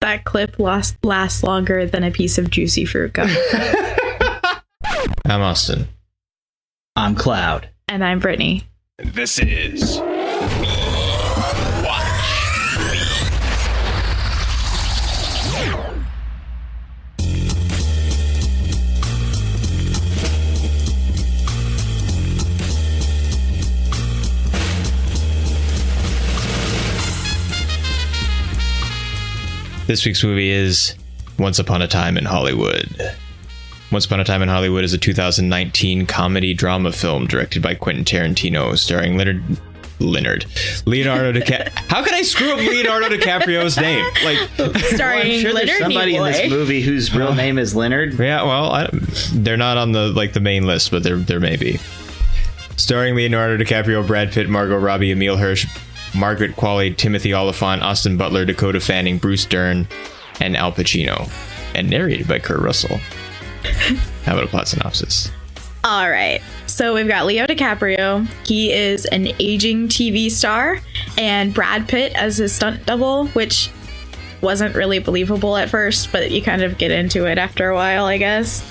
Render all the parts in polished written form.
That clip lasts longer than a piece of juicy fruit gum. I'm Austin. I'm Cloud. And I'm Brittany. This is This week's movie is Once Upon a Time in Hollywood. Once Upon a Time in Hollywood is a 2019 comedy drama film directed by Quentin Tarantino, starring Leonardo DiCaprio. How can I screw up Leonardo DiCaprio's name? Starring I'm sure Leonard there's somebody Nimoy. in this movie whose real name is Leonard. Yeah, well, they're not on the main list, but there may be. Starring Leonardo DiCaprio, Brad Pitt, Margot Robbie, Emile Hirsch, Margaret Qualley, Timothy Olyphant, Austin Butler, Dakota Fanning, Bruce Dern, and Al Pacino, and narrated by Kurt Russell. How about a plot synopsis? All right. So we've got Leo DiCaprio. He is an aging TV star, and Brad Pitt as his stunt double, which wasn't really believable at first, but you kind of get into it after a while, I guess.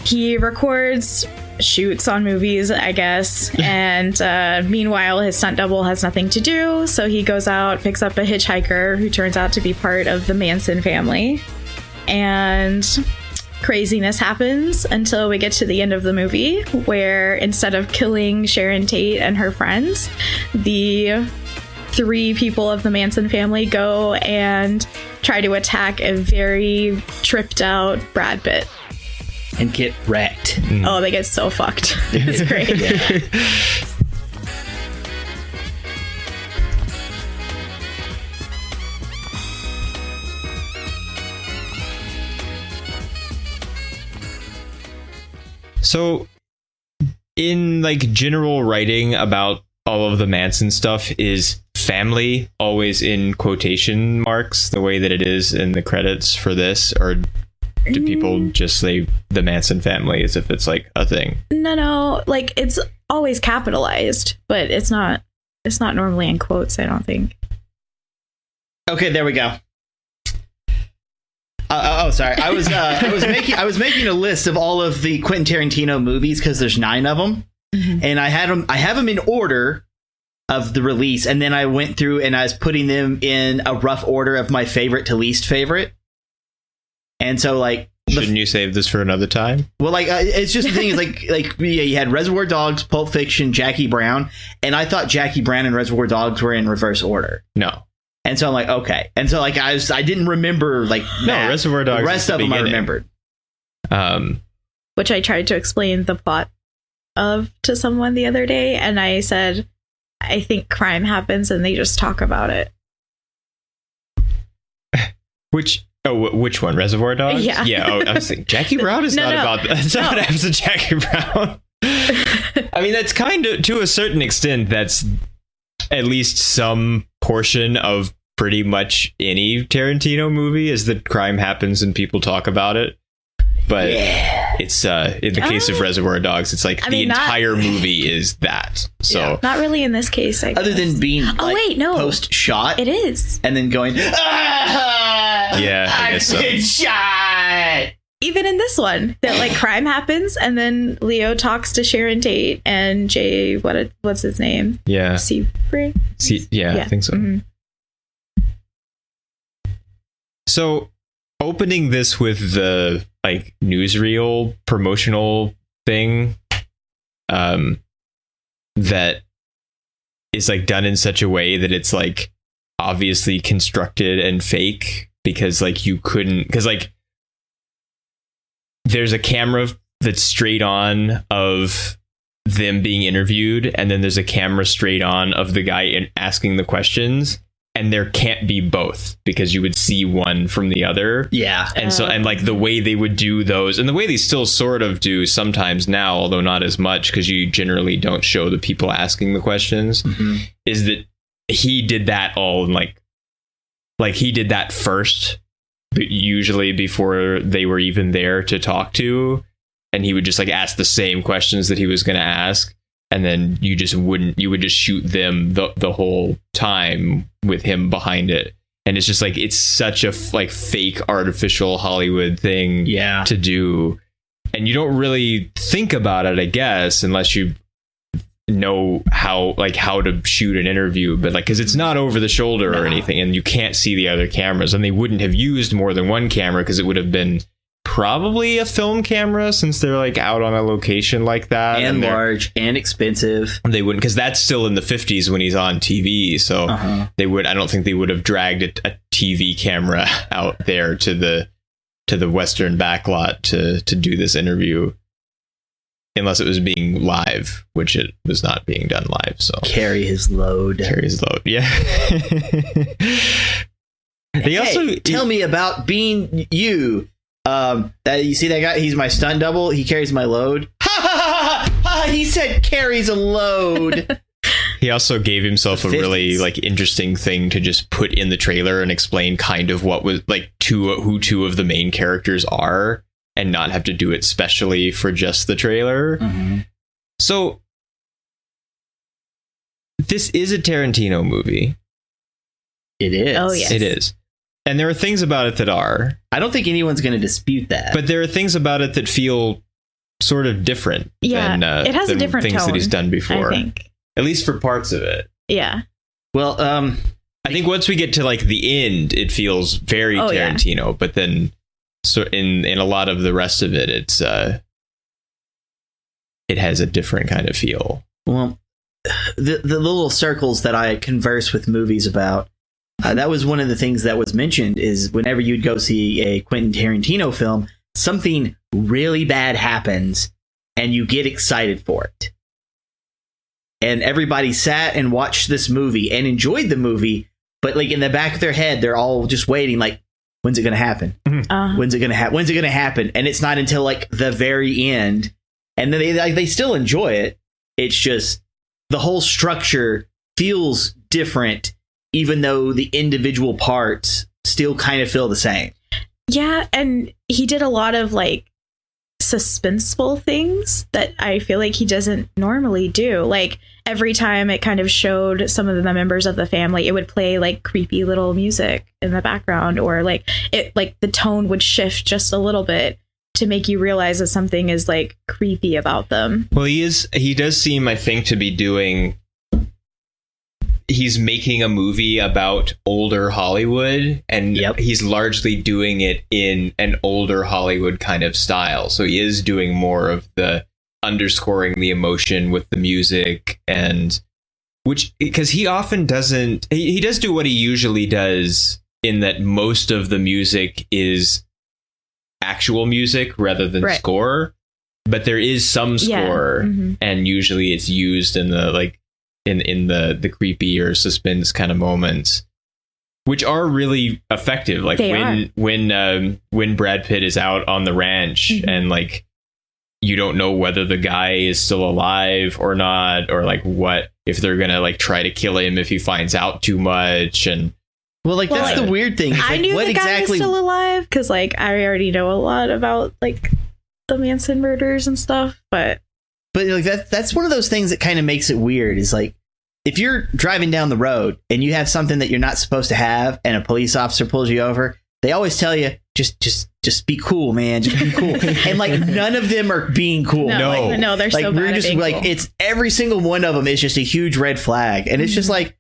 He records shoots on movies, I guess, and meanwhile his stunt double has nothing to do, so he goes out, picks up a hitchhiker who turns out to be part of the Manson family, and craziness happens until we get to the end of the movie, where instead of killing Sharon Tate and her friends, the three people of the Manson family go and try to attack a very tripped out Brad Pitt. And get wrecked. Oh, they get so fucked. It's great. So, in general writing about all of the Manson stuff, is family always in quotation marks the way that it is in the credits for this, or do people just say the Manson family as if it's a thing? No, it's always capitalized, but it's not normally in quotes, I don't think. Okay, there we go. Sorry. I was making a list of all of the Quentin Tarantino movies because there's 9 of them, and I have them in order of the release, and then I went through and I was putting them in a rough order of my favorite to least favorite. And so, shouldn't you save this for another time? Well, it's just the thing is you had Reservoir Dogs, Pulp Fiction, Jackie Brown, and I thought Jackie Brown and Reservoir Dogs were in reverse order. No. And so I'm like, okay. And so I didn't remember no, Reservoir Dogs. The rest of them I remembered. Which I tried to explain the plot of to someone the other day, and I said, I think crime happens and they just talk about it. Which one? Reservoir Dogs? Yeah. Yeah. I was thinking Jackie Brown is not about that. That's not what happens to Jackie Brown. I mean, that's kind of, to a certain extent, that's at least some portion of pretty much any Tarantino movie, is that crime happens and people talk about it. But it's in the case of Reservoir Dogs, it's entire movie is that. So not really in this case, I guess. Other than being post shot, it is, and then going yeah, I guess so. Shot. Even in this one, that crime happens, and then Leo talks to Sharon Tate and Jay. What's his name? Yeah, Sebring. Yeah, I think so. Mm-hmm. So, opening this with the newsreel promotional thing, that is done in such a way that it's obviously constructed and fake, because you couldn't, because there's a camera that's straight on of them being interviewed, and then there's a camera straight on of the guy asking the questions, and there can't be both, because you would see one from the other. Yeah. And so, and the way they would do those, and the way they still sort of do sometimes now, although not as much, because you generally don't show the people asking the questions, is that he did that all in he did that first, but usually before they were even there to talk to, and he would just ask the same questions that he was going to ask, and then you would just shoot them the whole time with him behind it, And it's just like, it's such a like fake artificial Hollywood thing to do. And you don't really think about it, I guess, unless you know how to shoot an interview, but like, because it's not over the shoulder or anything, and you can't see the other cameras, and they wouldn't have used more than one camera because it would have been probably a film camera, since they're like out on a location like that, and large and expensive. They wouldn't, because that's still in the 50s when he's on TV, so I don't think they would have dragged a TV camera out there to the Western backlot to do this interview, unless it was being live, which it was not being done live. So carry his load. Yeah. Tell me about being you. That you see that guy? He's my stunt double. He carries my load. Ha ha ha ha! Ha! He said carries a load. He also gave himself a really like interesting thing to just put in the trailer and explain kind of what was like who two of the main characters are, and not have to do it specially for just the trailer. So this is a Tarantino movie. It is. Oh, yes. It is. And there are things about it that are. I don't think anyone's going to dispute that. But there are things about it that feel sort of different than it has a different things tone, that he's done before. I think. At least for parts of it. Yeah. Well, I think once we get to like the end, it feels very Tarantino. Yeah. But then, so in a lot of the rest of it, it has a different kind of feel. Well, the little circles that I converse with movies about, that was one of the things that was mentioned, is whenever you'd go see a Quentin Tarantino film, something really bad happens and you get excited for it. And everybody sat and watched this movie and enjoyed the movie, but like in the back of their head, they're all just waiting, like, when's it going to happen? When's it going to happen? When's it going to happen? And it's not until like the very end. And then they still enjoy it. It's just the whole structure feels different, even though the individual parts still kind of feel the same. Yeah, and he did a lot of like suspenseful things that I feel like he doesn't normally do. Like every time it kind of showed some of the members of the family, it would play like creepy little music in the background, or like the tone would shift just a little bit to make you realize that something is like creepy about them. Well, he does seem, I think, to be doing, he's making a movie about older Hollywood, and he's largely doing it in an older Hollywood kind of style. So he is doing more of the underscoring the emotion with the music, and which, because he often doesn't, he does do what he usually does, in that most of the music is actual music rather than score, but there is some score, and usually it's used in the like in the creepy or suspense kind of moments, which are really effective. Like when Brad Pitt is out on the ranch and like you don't know whether the guy is still alive or not, or like what if they're gonna like try to kill him if he finds out too much. And that's the weird thing. I knew the guy was still alive because like I already know a lot about like the Manson murders and stuff, but like that's one of those things that kind of makes it weird. Is like, if you're driving down the road and you have something that you're not supposed to have, and a police officer pulls you over, they always tell you just be cool, man. Just be cool. And like none of them are being cool. No, they're like, so we're bad just at being like cool. It's every single one of them is just a huge red flag, and it's just like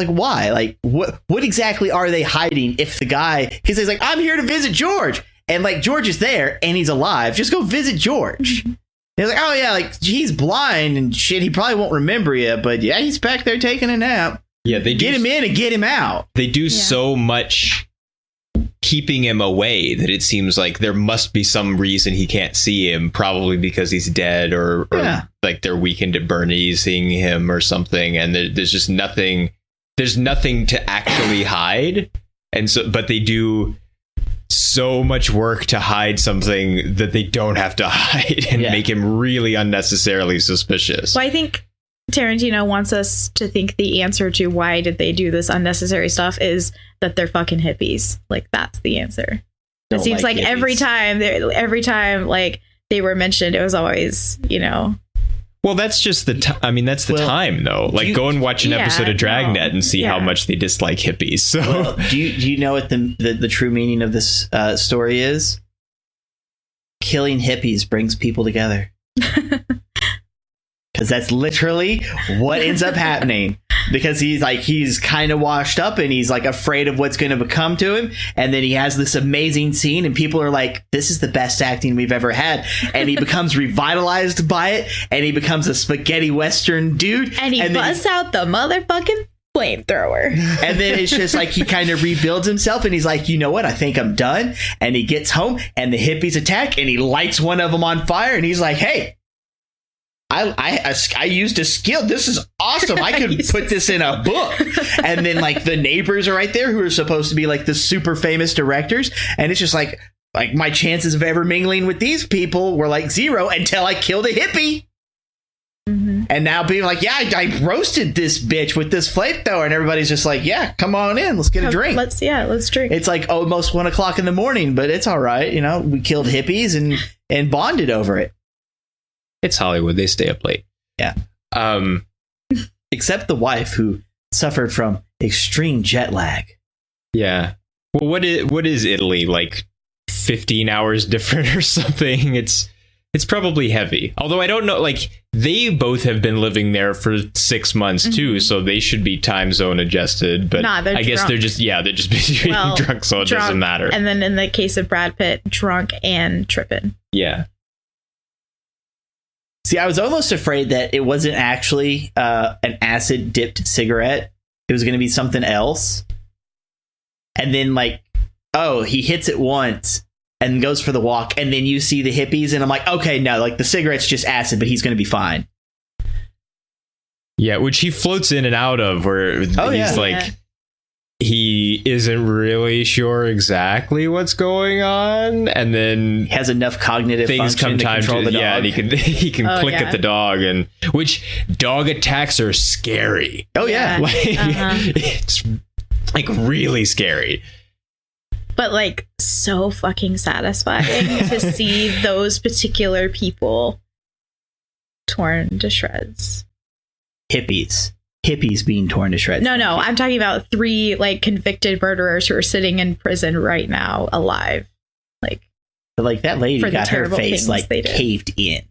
why? Like what exactly are they hiding? If the guy, he says like, I'm here to visit George, and like George is there and he's alive, just go visit George. They're like, oh yeah, like he's blind and shit, he probably won't remember you, but yeah, he's back there taking a nap. Yeah, they get him in and get him out. They do so much keeping him away that it seems like there must be some reason he can't see him, probably because he's dead, or like they're Weekend at Bernie's seeing him or something, and there's just nothing. There's nothing to actually hide, and so, but they do so much work to hide something that they don't have to hide, and make him really unnecessarily suspicious. Well, I think Tarantino wants us to think the answer to why did they do this unnecessary stuff is that they're fucking hippies. Like that's the answer. It seems like every time like they were mentioned, it was always, Well, that's just the I mean, that's the time, though. Like, go and watch an episode of Dragnet and see how much they dislike hippies. So, do you know what the true meaning of this story is? Killing hippies brings people together. Because that's literally what ends up happening. Because he's kind of washed up and he's like afraid of what's going to become to him. And then he has this amazing scene and people are like, this is the best acting we've ever had. And he becomes revitalized by it. And he becomes a spaghetti Western dude. And he busts out the motherfucking flamethrower. And then it's just like he kind of rebuilds himself and he's like, you know what? I think I'm done. And he gets home and the hippies attack and he lights one of them on fire. And he's like, hey, I used a skill. This is awesome. I could put this in a book. And then like the neighbors are right there who are supposed to be like the super famous directors. And it's just like my chances of ever mingling with these people were like 0 until I killed a hippie. Mm-hmm. And now being like, yeah, I roasted this bitch with this flamethrower. And everybody's just like, yeah, come on in. Let's get a drink. Let's drink. It's like almost 1 o'clock in the morning, but it's all right. You know, we killed hippies and bonded over it. It's Hollywood. They stay up late. Yeah. Except the wife who suffered from extreme jet lag. Yeah. Well, what is Italy? Like 15 hours different or something? It's probably heavy. Although I don't know, like they both have been living there for 6 months too, so they should be time zone adjusted. But I guess they're just being drunk, so it doesn't matter. And then in the case of Brad Pitt, drunk and tripping. Yeah. See, I was almost afraid that it wasn't actually an acid dipped cigarette. It was going to be something else. And then like, oh, he hits it once and goes for the walk. And then you see the hippies and I'm like, okay, no, like the cigarette's just acid, but he's going to be fine. Yeah, which he floats in and out of where he's like, he isn't really sure exactly what's going on, and then he has enough cognitive things function to control the dog. Yeah, and he can click at the dog, and which dog attacks are scary. Oh yeah, like, it's like really scary, but like so fucking satisfying to see those particular people torn to shreds. Hippies being torn to shreds. No, I'm talking about 3 like convicted murderers who are sitting in prison right now, alive. Like that lady got her face like caved in.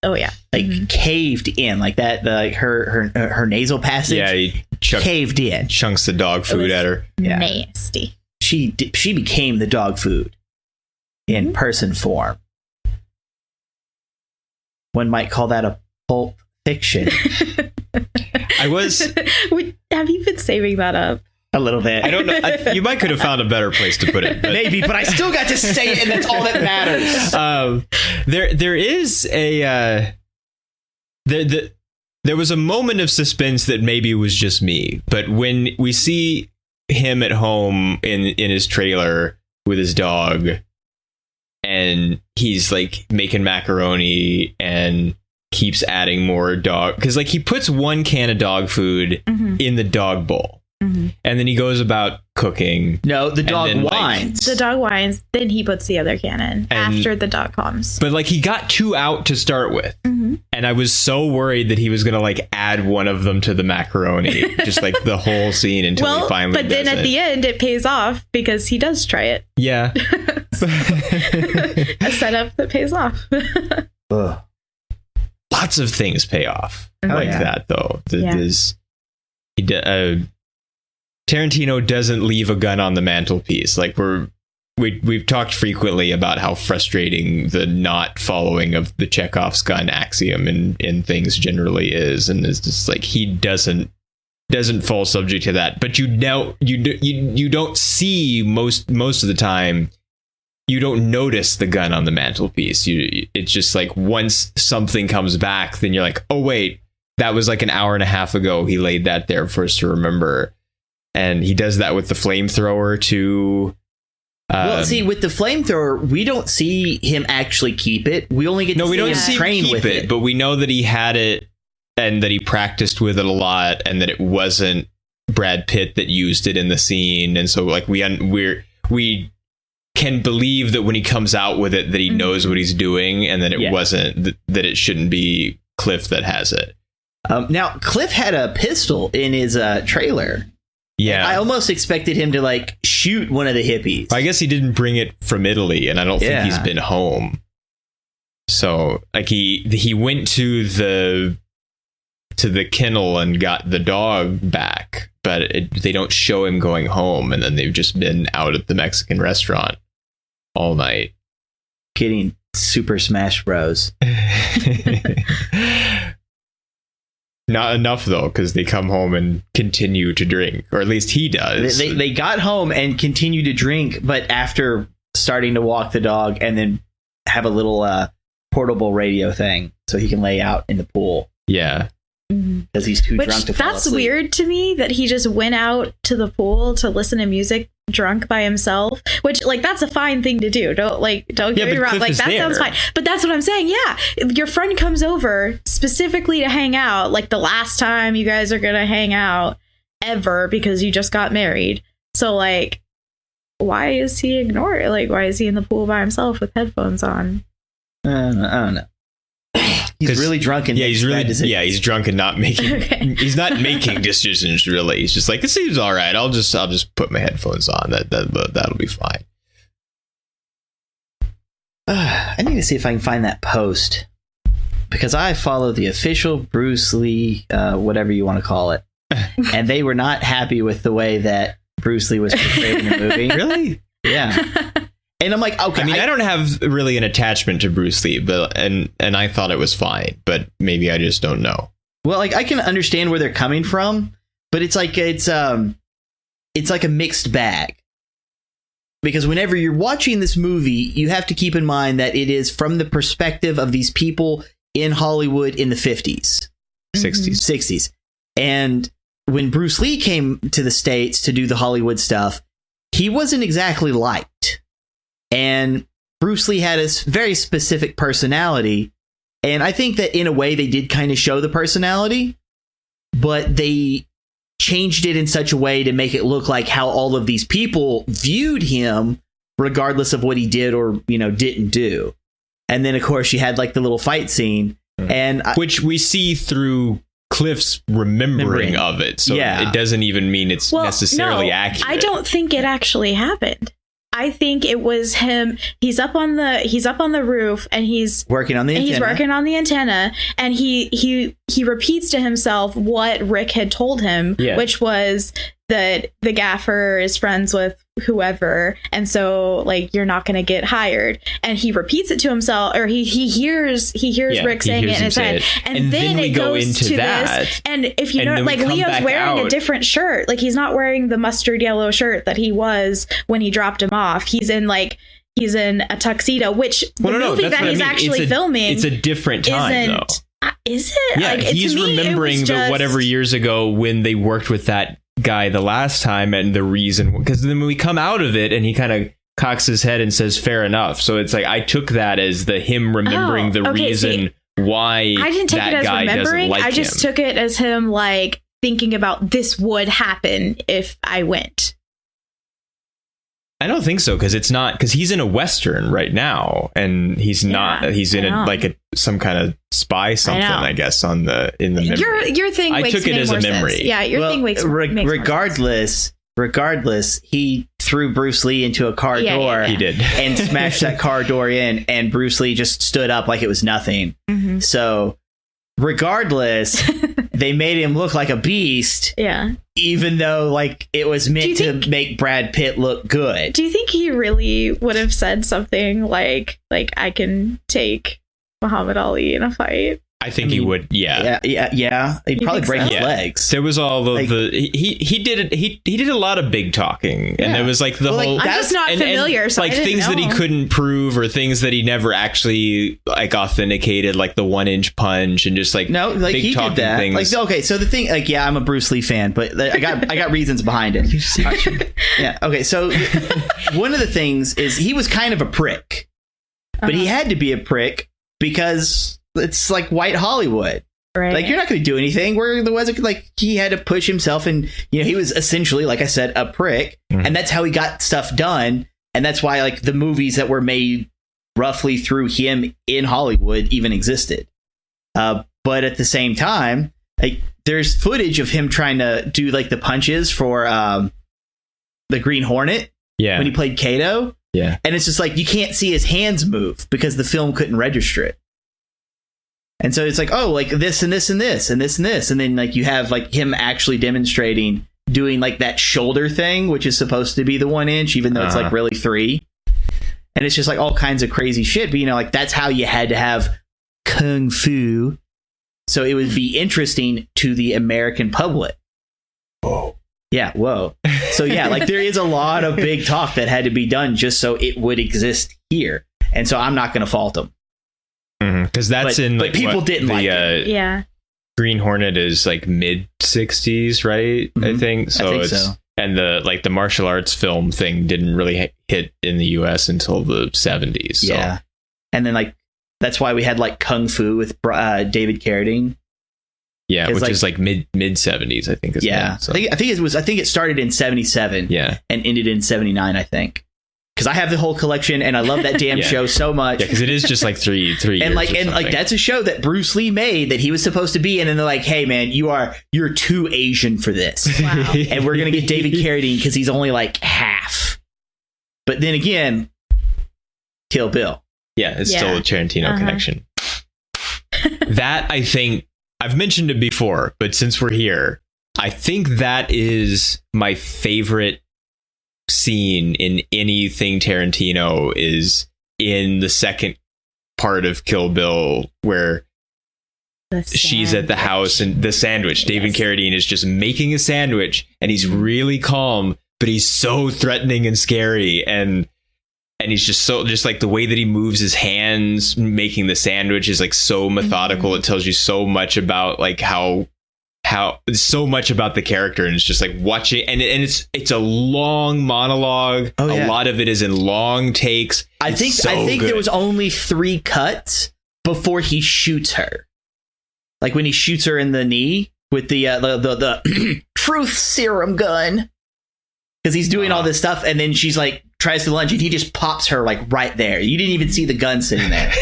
Oh yeah, like caved in like that. Like her nasal passage. Yeah, he caved in. Chunks the dog food at her. Yeah. Nasty. She became the dog food in person form. One might call that a pulp fiction. Have you been saving that up? A little bit. I don't know. You might could have found a better place to put it. Maybe, but I still got to say it, and that's all that matters. There is a there was a moment of suspense that maybe was just me, but when we see him at home in his trailer with his dog, and he's like making macaroni and keeps adding more dog, because like he puts 1 can of dog food in the dog bowl, and then he goes about cooking. No, the dog whines. The dog whines, then he puts the other can in after the dog comes. But like he got 2 out to start with, and I was so worried that he was gonna like add one of them to the macaroni, just like the whole scene until he finally. But then at the end, it pays off because he does try it. Yeah, a setup that pays off. Lots of things pay off that, though. Tarantino doesn't leave a gun on the mantelpiece. Like we've talked frequently about how frustrating the not following of the Chekhov's gun axiom in things generally is, and it's just like he doesn't fall subject to that. But you don't see most of the time. You don't notice the gun on the mantelpiece. It's just like once something comes back, then you're like, oh wait, that was like an hour and a half ago. He laid that there for us to remember, and he does that with the flamethrower too. Well, see, with the flamethrower, we don't see him actually keep it. We only get to see him train with it, but we know that he had it and that he practiced with it a lot, and that it wasn't Brad Pitt that used it in the scene, and so like we can believe that when he comes out with it that he knows what he's doing, and that it wasn't that it shouldn't be Cliff that has it. Now, Cliff had a pistol in his trailer. Yeah. I almost expected him to like shoot one of the hippies. I guess he didn't bring it from Italy, and I don't think he's been home. So like he went to the kennel and got the dog back, but they don't show him going home, and then they've just been out at the Mexican restaurant all night. Getting Super Smash Bros. Not enough, though, because they come home and continue to drink, or at least he does. They got home and continued to drink, but after starting to walk the dog and then have a little portable radio thing so he can lay out in the pool. Yeah. Because he's too drunk to fall That's asleep. weird to me that he just went out to the pool to listen to music drunk by himself, which like that's a fine thing to do. Don't get me wrong, like that sounds fine, but that's what I'm saying. Yeah, your friend comes over specifically to hang out, like the last time you guys are gonna hang out ever because you just got married. So like, why is he ignored? Like, why is he in the pool by himself with headphones on? I don't know. He's really drunk and he's drunk and not making he's not making decisions really. He's just like, this seems all right. I'll just put my headphones on. That'll be fine. I need to see if I can find that post because I follow the official Bruce Lee, whatever you want to call it, and they were not happy with the way that Bruce Lee was portrayed in the movie. Really? Yeah. And I'm like, okay. I mean, I don't have really an attachment to Bruce Lee, but and I thought it was fine, but maybe I just don't know. Well, like I can understand where they're coming from, but it's like a mixed bag. Because whenever you're watching this movie, you have to keep in mind that it is from the perspective of these people in Hollywood in the 50s, 60s. And when Bruce Lee came to the States to do the Hollywood stuff, he wasn't exactly liked. And Bruce Lee had a very specific personality. And I think that in a way they did kind of show the personality, but they changed it in such a way to make it look like how all of these people viewed him, regardless of what he did or, didn't do. And then, of course, you had like the little fight scene, and which we see through Cliff's remembering of it. So it doesn't even mean it's necessarily accurate. I don't think it actually happened. I think it was him. He's up on the roof and he's working on the antenna. And he repeats to himself what Rick had told him, which was that the gaffer is friends with whoever, and so like you're not going to get hired. And he repeats it to himself, or he hears Rick saying it in his head, and then it goes into that. This. And if you know, like Leo's wearing a different shirt, like he's not wearing the mustard yellow shirt that he was when he dropped him off. He's in a tuxedo, which the movie that he's actually filming. It's a different time, though. Is it? Yeah, he's remembering the whatever years ago when they worked with that guy the last time, and the reason, because then when we come out of it and he kind of cocks his head and says fair enough, so it's like I took that as him remembering the reason why I didn't take it as remembering. I just took it as him like thinking about this would happen if I went. I don't think so, because he's in a Western right now, and he's not. He's in some kind of spy something, I guess, in the memory. Your thing. I took it as a memory. Sense. Yeah, your thing makes regardless, he threw Bruce Lee into a car door. He did, and smashed that car door in, and Bruce Lee just stood up like it was nothing. Mm-hmm. So, regardless, they made him look like a beast. Yeah. Even though, like, it was meant to make Brad Pitt look good. Do you think he really would have said something like I can take Muhammad Ali in a fight? I think he would. Yeah. He'd probably break his legs. There was all of he did a lot of big talking, and there was like the whole. I'm just not familiar, so like things that he couldn't prove or things that he never actually like authenticated, like the 1-inch punch, and just big he talking did that. things. Like, okay, so the thing, I'm a Bruce Lee fan, but I got reasons behind it. Yeah. Okay, so one of the things is he was kind of a prick, but he had to be a prick because it's like white Hollywood. Right. Like, you're not going to do anything. Where the was like he had to push himself, and he was essentially, like I said, a prick, and that's how he got stuff done, and that's why like the movies that were made roughly through him in Hollywood even existed. But But at the same time, like there's footage of him trying to do like the punches for the Green Hornet when he played Kato. Yeah. And it's just like you can't see his hands move because the film couldn't register it. And so it's like, oh, like this and this and this and this and this. And then like you have like him actually demonstrating doing like that shoulder thing, which is supposed to be the 1 inch, even though it's like really 3. And it's just like all kinds of crazy shit. But, you know, like that's how you had to have kung fu. So it would be interesting to the American public. Whoa. Yeah. Whoa. So, yeah, like there is a lot of big talk that had to be done just so it would exist here. And so I'm not going to fault them. Because that's but people didn't like it. Yeah. Green Hornet is like mid 60s, right? I think so. I think so. And the martial arts film thing didn't really hit in the US until the 70s. So. Yeah. And then like that's why we had like Kung Fu with David Carradine. Yeah, which is like mid 70s, I think. So. I think it started in 77. Yeah. And ended in 79, I think. Because I have the whole collection and I love that damn show so much. Yeah, because it is just like three years. And like that's a show that Bruce Lee made that he was supposed to be in, and they're like, hey man, you're too Asian for this. Wow. And we're gonna get David Carradine because he's only like half. But then again, Kill Bill. Yeah, it's still a Tarantino connection. That I think I've mentioned it before, but since we're here, I think that is my favorite scene in anything Tarantino is in the second part of Kill Bill, where she's at the house and the sandwich. Yes. David Carradine is just making a sandwich and he's really calm, but he's so threatening and scary, and he's just like the way that he moves his hands making the sandwich is like so methodical. It tells you so much about like how so much about the character, and it's just like watching, and it's a long monologue. A lot of it is in long takes. I think there was only 3 cuts before he shoots her. Like when he shoots her in the knee with the truth serum gun, because he's doing all this stuff, and then she's like tries to lunge, and he just pops her like right there. You didn't even see the gun sitting there.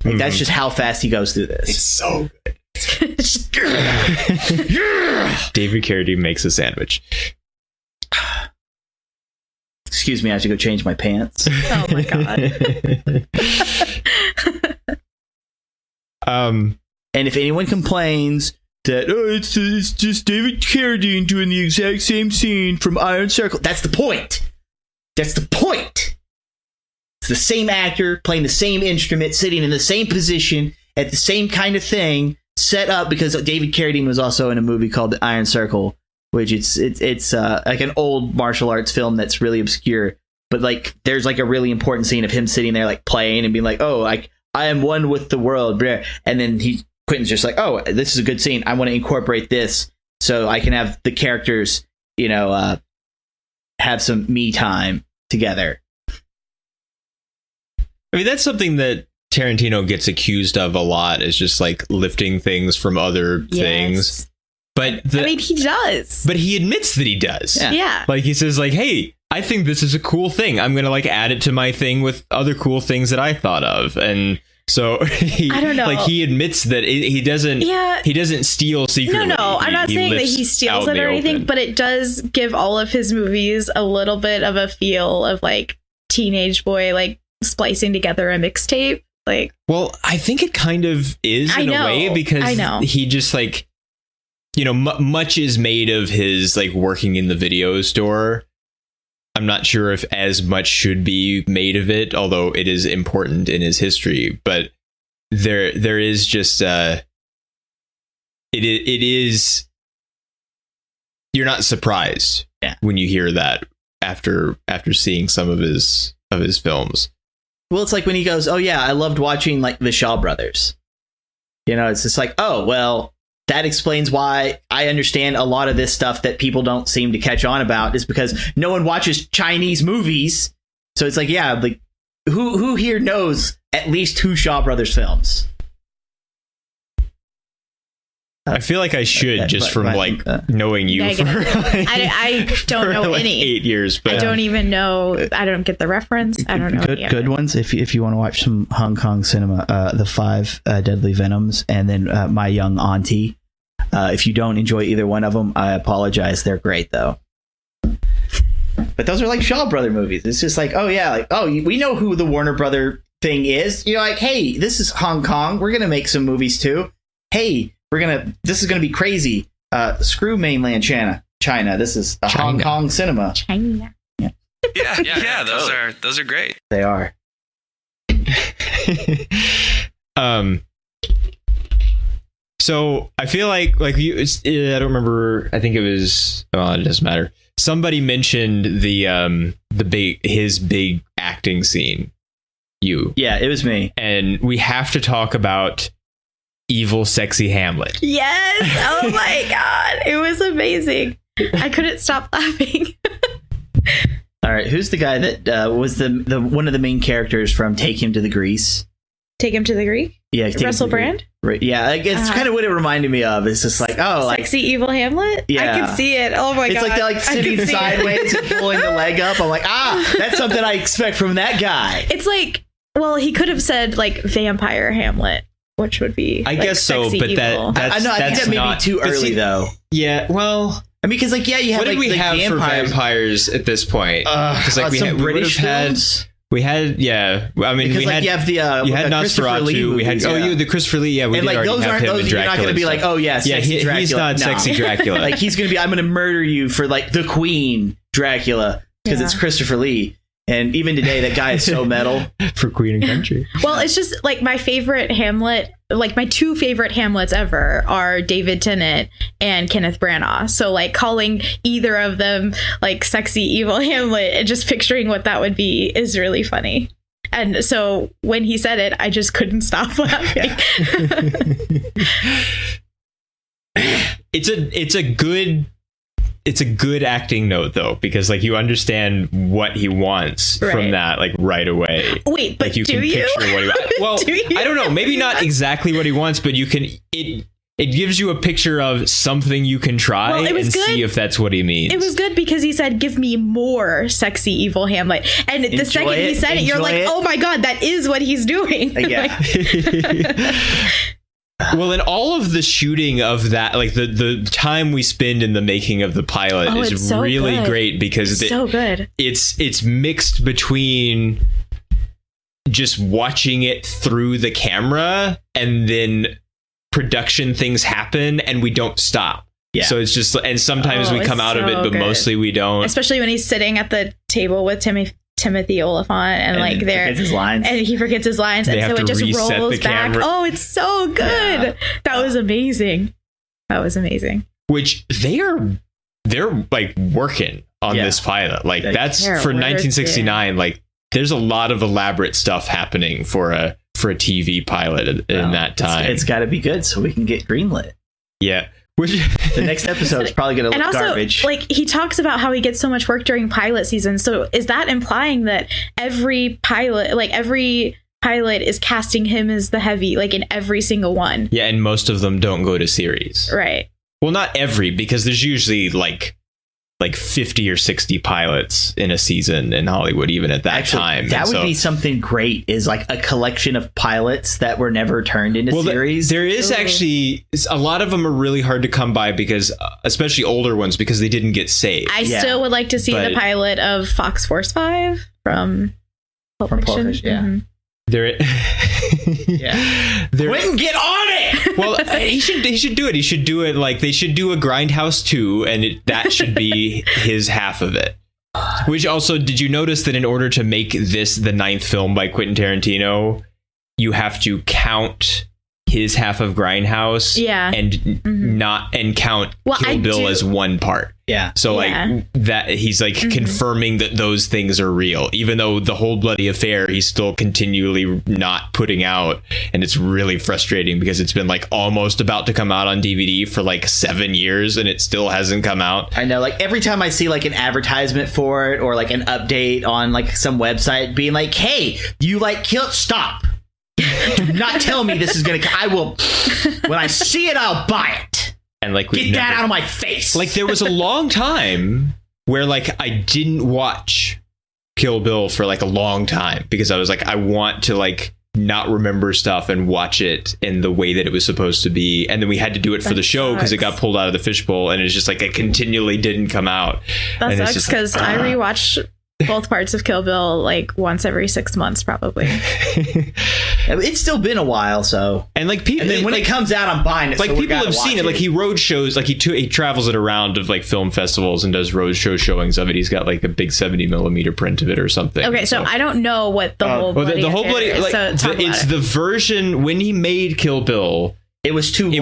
Like, that's just how fast he goes through this. It's so good. David Carradine makes a sandwich. Excuse me, I have to go change my pants. Oh my god. And if anyone complains that it's just David Carradine doing the exact same scene from Iron Circle, that's the point. That's the point. It's the same actor playing the same instrument, sitting in the same position at the same kind of thing, set up because David Carradine was also in a movie called The Iron Circle, which it's like an old martial arts film that's really obscure, but like there's like a really important scene of him sitting there like playing and being like, oh, like I am one with the world, and then Quentin's just like, oh, this is a good scene, I want to incorporate this so I can have the characters, you know, have some me time together. I mean, that's something that Tarantino gets accused of a lot, is just like lifting things from other things. But I mean, he does. But he admits that he does. Yeah. Like he says like, hey, I think this is a cool thing. I'm going to like add it to my thing with other cool things that I thought of. And so I don't know. Like he admits that he doesn't steal secretly. No, I'm not saying that he steals it or anything, but it does give all of his movies a little bit of a feel of like teenage boy, like splicing together a mixtape. Like, well, I think it kind of is in a way, because he just like, you know, much is made of his like working in the video store. I'm not sure if as much should be made of it, although it is important in his history. But there is just it is. You're not surprised when you hear that after seeing some of his films. Well, it's like when he goes, oh yeah, I loved watching like the Shaw Brothers. You know, it's just like, oh, well, that explains why I understand a lot of this stuff that people don't seem to catch on about, is because no one watches Chinese movies. So it's like, yeah, like who here knows at least 2 Shaw Brothers films? I feel like I should just from knowing you for I don't know like any 8 years, but I don't even know. I don't get the reference. I don't know. Good ones. If you want to watch some Hong Kong cinema, The Five Deadly Venoms, and then My Young Auntie. If you don't enjoy either one of them, I apologize. They're great though. But those are like Shaw Brother movies. It's just like, we know who the Warner Brother thing is. You're like, hey, this is Hong Kong. We're gonna make some movies too. Hey, this is gonna be crazy. Screw mainland China. This is a Hong Kong cinema. China. Yeah. Those are great. They are. So I feel like you. I don't remember. I think it was. Oh, it doesn't matter. Somebody mentioned his big acting scene. Yeah, it was me. And we have to talk about evil, sexy Hamlet. Yes. Oh my god, it was amazing. I couldn't stop laughing. All right, who's the guy that was the one of the main characters from Take Him to the Grease? Take Him to the Greek? Yeah, Russell Brand? Right. Yeah, it's kind of what it reminded me of. It's just like, sexy evil Hamlet? Yeah. I can see it. Oh my god. It's like they're like sitting sideways and pulling the leg up. I'm like, that's something I expect from that guy. It's like, well, he could have said like vampire Hamlet, which would be I guess so, but evil. I think that may be too early though. Yeah, well, I mean, because you have what did we have for vampires at this point? Because we had British films. We had, yeah. I mean, because we had. You have the you had Nosferatu. We had the Christopher Lee. Yeah, we did already have him in Dracula. You're not going to be like, sexy Dracula. He's not sexy Dracula. Like he's going to be, I'm going to murder you for like the Queen Dracula because it's Christopher Lee. And even today, that guy is so metal for Queen and Country. Well, it's just like my favorite Hamlet. Like my two favorite Hamlets ever are David Tennant and Kenneth Branagh. So like calling either of them like sexy evil Hamlet and just picturing what that would be is really funny. And so when he said it, I just couldn't stop laughing. It's a good acting note though, because like you understand what he wants from that like right away. Wait, but like you can picture what he wants. Well, I don't know, maybe not exactly what he wants, but you can it gives you a picture of something you can try and see if that's what he means. It was good because he said, give me more sexy evil Hamlet. And the second he said it, you're like, oh my God, that is what he's doing. Yeah. Well, and all of the shooting of that, like the time we spend in the making of the pilot is so really great because it's so good. It's mixed between just watching it through the camera and then production things happen and we don't stop. Yeah. So it's just, and sometimes we come out of it, but mostly we don't. Especially when he's sitting at the table with Timothy Oliphant and like there and he forgets his lines and so it just rolls back. Oh, it's so good. Yeah. That was amazing. Which they're like working on this pilot. Like that's for 1969. Like there's a lot of elaborate stuff happening for a TV pilot in that time. It's got to be good so we can get greenlit. Yeah. The next episode is probably going to look garbage. Like he talks about how he gets so much work during pilot season. So is that implying that every pilot is casting him as the heavy, like in every single one? Yeah, and most of them don't go to series. Right. Well, not every, because there's usually like 50 or 60 pilots in a season in Hollywood, even at that time. That would be something great, is like a collection of pilots that were never turned into series. There is actually, a lot of them are really hard to come by because, especially older ones, because they didn't get saved. I still would like to see the pilot of Fox Force 5 from Pulp Fiction. Yeah. Mm-hmm. Quentin, get on it. Well, he should do it. He should do it like they should do a Grindhouse 2, and that should be his half of it. Which also, did you notice that in order to make this the 9th film by Quentin Tarantino, you have to count his half of Grindhouse, and count Kill Bill as one part. Yeah. So like that, he's like confirming that those things are real, even though the whole bloody affair he's still continually not putting out, and it's really frustrating because it's been like almost about to come out on DVD for like 7 years and it still hasn't come out. I know, like every time I see like an advertisement for it or like an update on like some website being like, hey, you like stop. Do not tell me this is gonna. I will. When I see it, I'll buy it. And like, get that out of my face. Like, there was a long time where like I didn't watch Kill Bill for like a long time because I was like, I want to like not remember stuff and watch it in the way that it was supposed to be. And then we had to do it for the show because it got pulled out of the fishbowl, and it's just like it continually didn't come out. That and sucks because I rewatch both parts of Kill Bill like once every 6 months probably. It's still been a while, so. And like people, and then when it comes out, I'm buying it. Like, so people have seen it. Like, he road shows, like he travels it around of like film festivals and does road show showings of it. He's got like a big 70mm print of it or something. Okay, so I don't know what the whole bloody the whole bloody is, like, so it's the version when he made Kill Bill. It was too long. It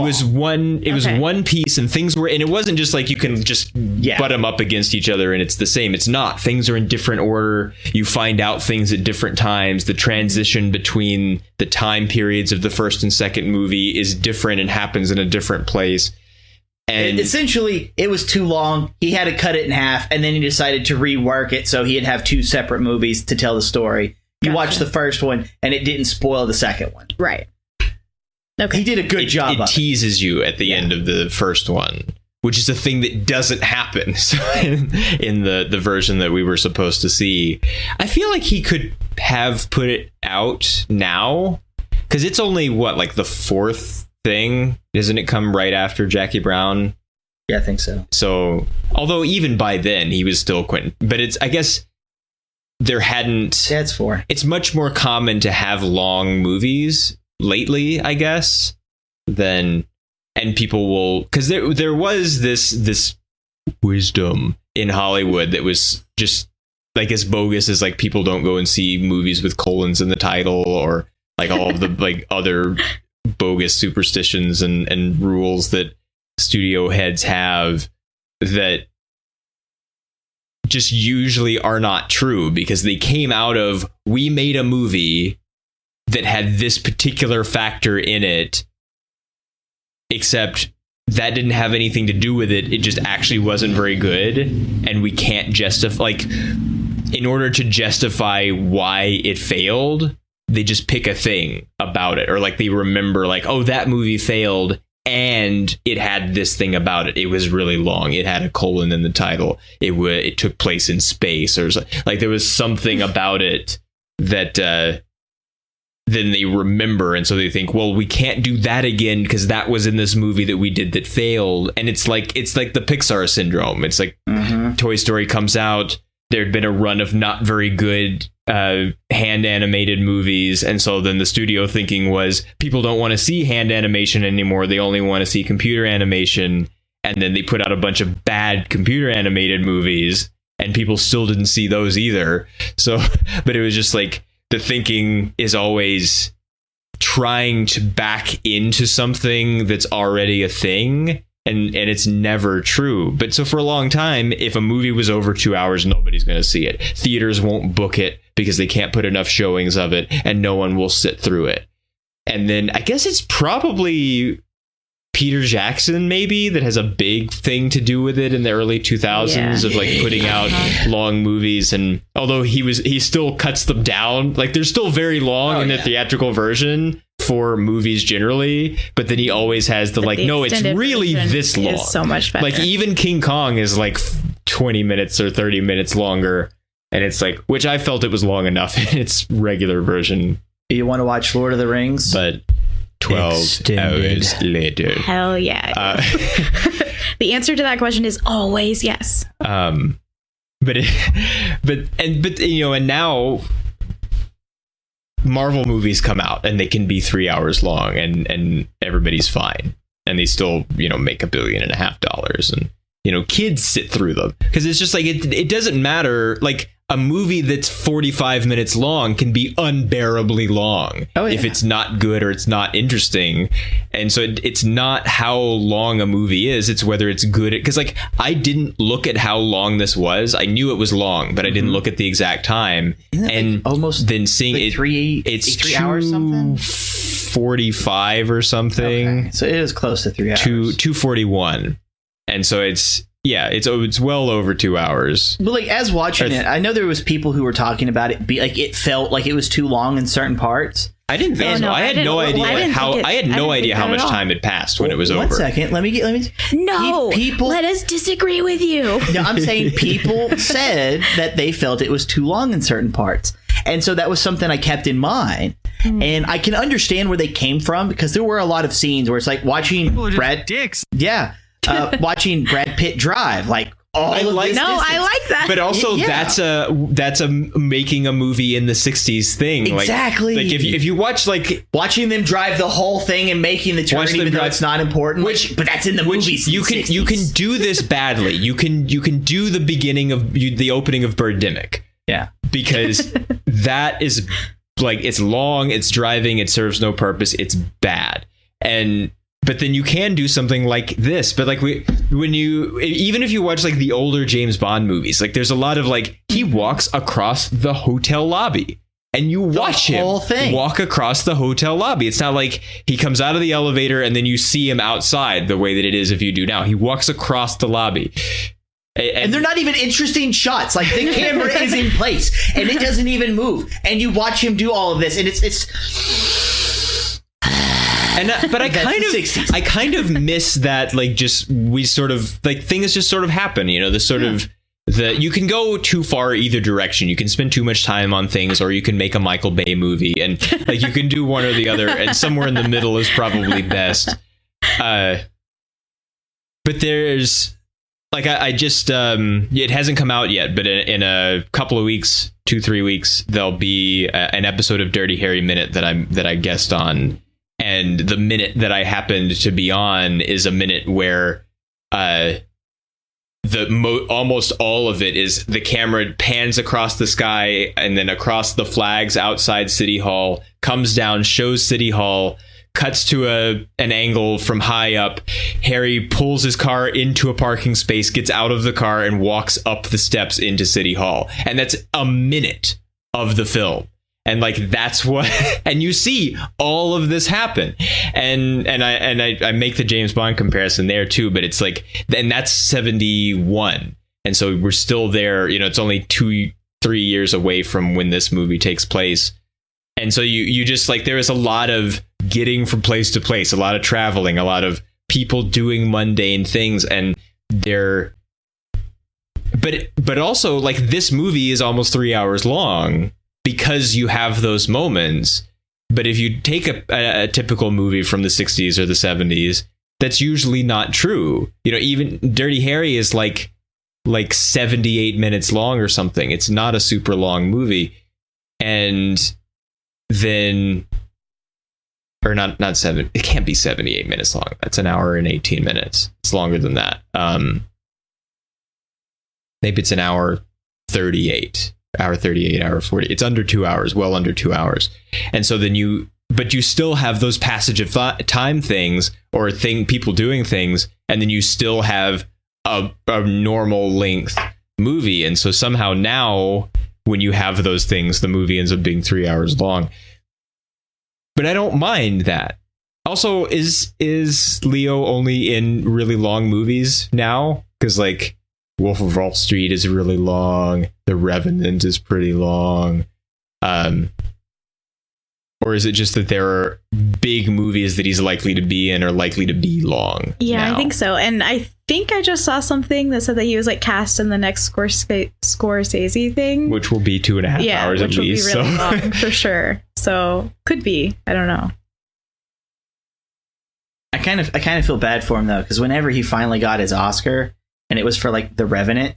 was one piece, and things were, and it wasn't just like you can just butt them up against each other and it's the same. It's not. Things are in different order. You find out things at different times. The transition between the time periods of the first and second movie is different and happens in a different place. And essentially, it was too long. He had to cut it in half, and then he decided to rework it so he'd have two separate movies to tell the story. You watch the first one, and it didn't spoil the second one. Right. Okay. He did a good job. It teases you at the end of the first one, which is a thing that doesn't happen in the version that we were supposed to see. I feel like he could have put it out now because it's only like the fourth thing. Doesn't it come right after Jackie Brown? Yeah, I think so. So, although even by then he was still Quentin, but I guess there hadn't. That's four. It's much more common to have long movies lately, I guess, and people will, because there was this wisdom in Hollywood that was just like as bogus as like people don't go and see movies with colons in the title, or like all of the like other bogus superstitions and rules that studio heads have that just usually are not true, because they came out of, we made a movie that had this particular factor in it, except that didn't have anything to do with it. It just actually wasn't very good. And we can't justify, like, in order to justify why it failed, they just pick a thing about it. Or like they remember like, oh, that movie failed and it had this thing about it. It was really long. It had a colon in the title. It took place in space, or like there was something about it that, then they remember, and so they think, well, we can't do that again because that was in this movie that we did that failed. And it's like the Pixar syndrome. It's like Toy Story comes out, there'd been a run of not very good hand animated movies, and so then the studio thinking was, people don't want to see hand animation anymore, they only want to see computer animation. And then they put out a bunch of bad computer animated movies, and people still didn't see those either. So, but it was just like, the thinking is always trying to back into something that's already a thing, and it's never true. But so for a long time, if a movie was over 2 hours, nobody's going to see it. Theaters won't book it because they can't put enough showings of it, and no one will sit through it. And then I guess it's probably Peter Jackson, maybe, that has a big thing to do with it in the early 2000s of like putting out long movies. And although he still cuts them down, like they're still very long in the theatrical version for movies generally, but then he always has the like, no, it's really this long. So much better. Like even King Kong is like 20 minutes or 30 minutes longer, and it's like, which I felt it was long enough in its regular version. Do you want to watch Lord of the Rings? But 12 hours later. Hell yeah. The answer to that question is always yes. But you know, and now Marvel movies come out and they can be 3 hours long, and everybody's fine, and they still, you know, make $1.5 billion, and you know, kids sit through them because it's just like it doesn't matter. Like a movie that's 45 minutes long can be unbearably long if it's not good or it's not interesting. And so it's not how long a movie is, it's whether it's good. Because like I didn't look at how long this was. I knew it was long, but I didn't look at the exact time. And like almost then seeing like it's 3 hours something, 45 or something. Okay. So it is close to 3 hours. 241. And so it's Yeah, it's well over 2 hours. But like as watching it, I know there was people who were talking about it. It felt like it was too long in certain parts. I didn't think so. I had no idea how much time had passed when it was over. 1 second. Let me. No, people. Let us disagree with you. No, I'm saying people said that they felt it was too long in certain parts, and so that was something I kept in mind. And I can understand where they came from because there were a lot of scenes where it's like watching Brad dicks. Yeah. Watching Brad Pitt drive, like I like that. But also, that's a making a movie in the 60s thing. Exactly. Like if you watch watching them drive the whole thing and making the turn, even though it's not important. But that's in the movies. You can do this badly. You can do the beginning of the opening of Birdemic. Yeah, because that is it's long, it's driving, it serves no purpose, it's bad. But then you can do something like this. But even if you watch the older James Bond movies, there's a lot of he walks across the hotel lobby and you watch him walk across the hotel lobby. It's not like he comes out of the elevator and then you see him outside the way that it is if you do now. He walks across the lobby. And they're not even interesting shots. The camera is in place and it doesn't even move. And you watch him do all of this and it's but I kind of miss that things just sort of happen, this sort of you can go too far either direction. You can spend too much time on things, or you can make a Michael Bay movie, and you can do one or the other, and somewhere in the middle is probably best. But there's I just it hasn't come out yet, but in a couple of weeks, 2-3 weeks, there'll be an episode of Dirty Harry Minute that I guest on. And the minute that I happened to be on is a minute where almost all of it is the camera pans across the sky and then across the flags outside City Hall, comes down, shows City Hall, cuts to an angle from high up. Harry pulls his car into a parking space, gets out of the car, and walks up the steps into City Hall. And that's a minute of the film. And that's what, and you see all of this happen, and I make the James Bond comparison there too, but it's and that's 71, and so we're still there. It's only 2-3 years away from when this movie takes place, and so you just there is a lot of getting from place to place, a lot of traveling, a lot of people doing mundane things, and but also this movie is almost 3 hours long. Because you have those moments. But if you take a typical movie from the 60s or the 70s, that's usually not true. Even Dirty Harry is 78 minutes long or something. It's not a super long movie. And then, or not 7, it can't be 78 minutes long. That's an hour and 18 minutes. It's longer than that. Maybe it's an hour 38. Hour 38, hour 40. It's under 2 hours, well under 2 hours. And so then but you still have those passage of time things or people doing things, and then you still have a normal length movie. And so somehow now, when you have those things, the movie ends up being 3 hours long. But I don't mind that. Also, is Leo only in really long movies now? Because Wolf of Wall Street is really long. The Revenant is pretty long. Or is it just that there are big movies that he's likely to be in or likely to be long? Yeah, now? I think so. And I think I just saw something that said that he was cast in the next Scorsese thing. Which will be 2.5 hours at least. Which will be really long for sure. So could be. I don't know. I kind of feel bad for him though, because whenever he finally got his Oscar, and it was for The Revenant,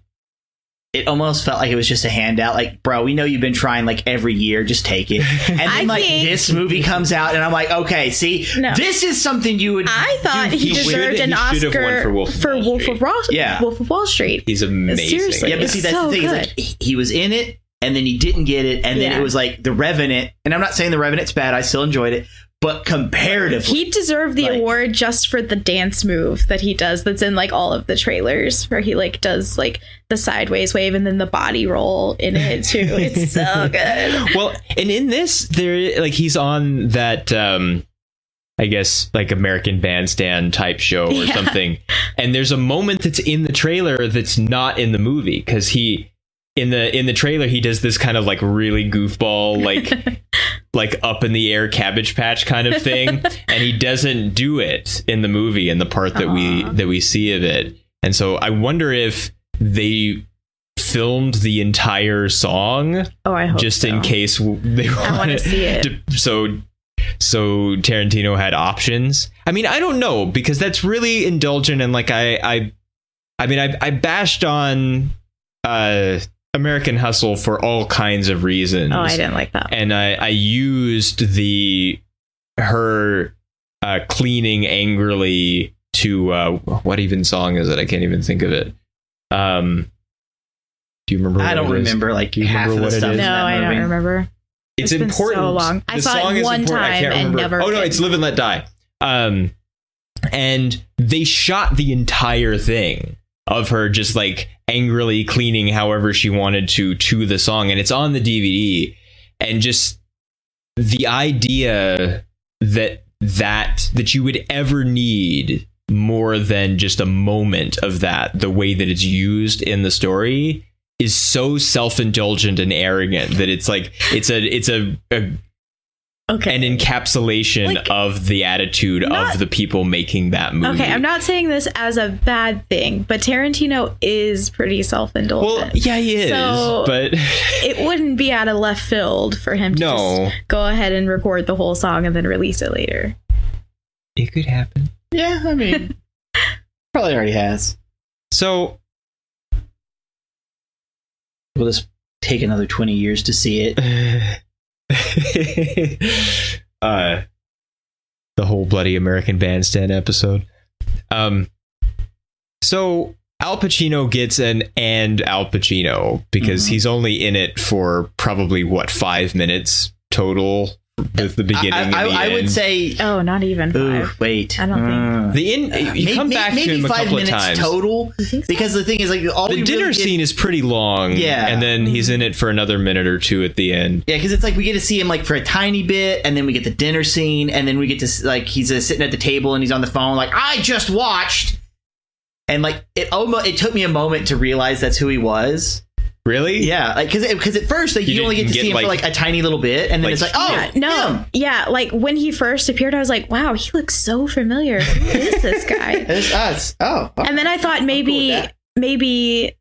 it almost felt like it was just a handout. Bro, we know you've been trying every year, just take it. And then this movie comes out and I'm okay, see, this is something you would. I thought he deserved an Oscar for Wolf of Wall Street. Yeah. Wolf of Wall Street. He's amazing. Seriously, yeah, but see, that's the thing. Is he was in it and then he didn't get it, and then it was The Revenant. And I'm not saying The Revenant's bad. I still enjoyed it. But comparatively, he deserved the award just for the dance move that he does. That's in all of the trailers, where he does the sideways wave and then the body roll in it too. It's so good. Well, and in this, there he's on that I guess like American Bandstand type show or something. And there's a moment that's in the trailer that's not in the movie, because he in the trailer he does this kind of like really goofball like up in the air Cabbage Patch kind of thing, and he doesn't do it in the movie in the part that we see of it. And so I wonder if they filmed the entire song. Oh, I hope just so. In case they want to see it. So Tarantino had options. I mean, I don't know, because that's really indulgent, and like I bashed on American Hustle for all kinds of reasons. Oh, I didn't like that. And I used her cleaning angrily to what even song is it? I can't even think of it. Do you remember? I don't remember like half of the stuff. No, I don't remember. It's important. So long. I saw it one time and never. Oh no, it's Live and Let Die. And they shot the entire thing of her just like angrily cleaning however she wanted to the song, and it's on the DVD. And just the idea that you would ever need more than just a moment of that, the way that it's used in the story, is so self-indulgent and arrogant that it's like it's an encapsulation of the attitude of the people making that movie. Okay, I'm not saying this as a bad thing, but Tarantino is pretty self-indulgent. Well, yeah, he is, so but it wouldn't be out of left field for him to just go ahead and record the whole song and then release it later. It could happen. Yeah, I mean, probably already has. So we'll just take another 20 years to see it. The whole bloody American Bandstand episode. So Al Pacino gets an Al Pacino because he's only in it for probably 5 minutes total. With the beginning and the I end. Would say... Oh, not even 5. Ooh, wait. I don't think... You come back to him a couple of times. Total. So? Because the thing is, like, all the dinner scene is pretty long. Yeah. And then he's in it for another minute or two at the end. Yeah, because it's like we get to see him like for a tiny bit, and then we get the dinner scene, and then we get to like he's sitting at the table and he's on the phone like, I just watched. And like it took me a moment to realize that's who he was. Really? Yeah, like because at first like you only get to see him for like a tiny little bit, and then it's like, like when he first appeared, I was like, wow, he looks so familiar. Who is this guy? It's us. Oh, and then I thought maybe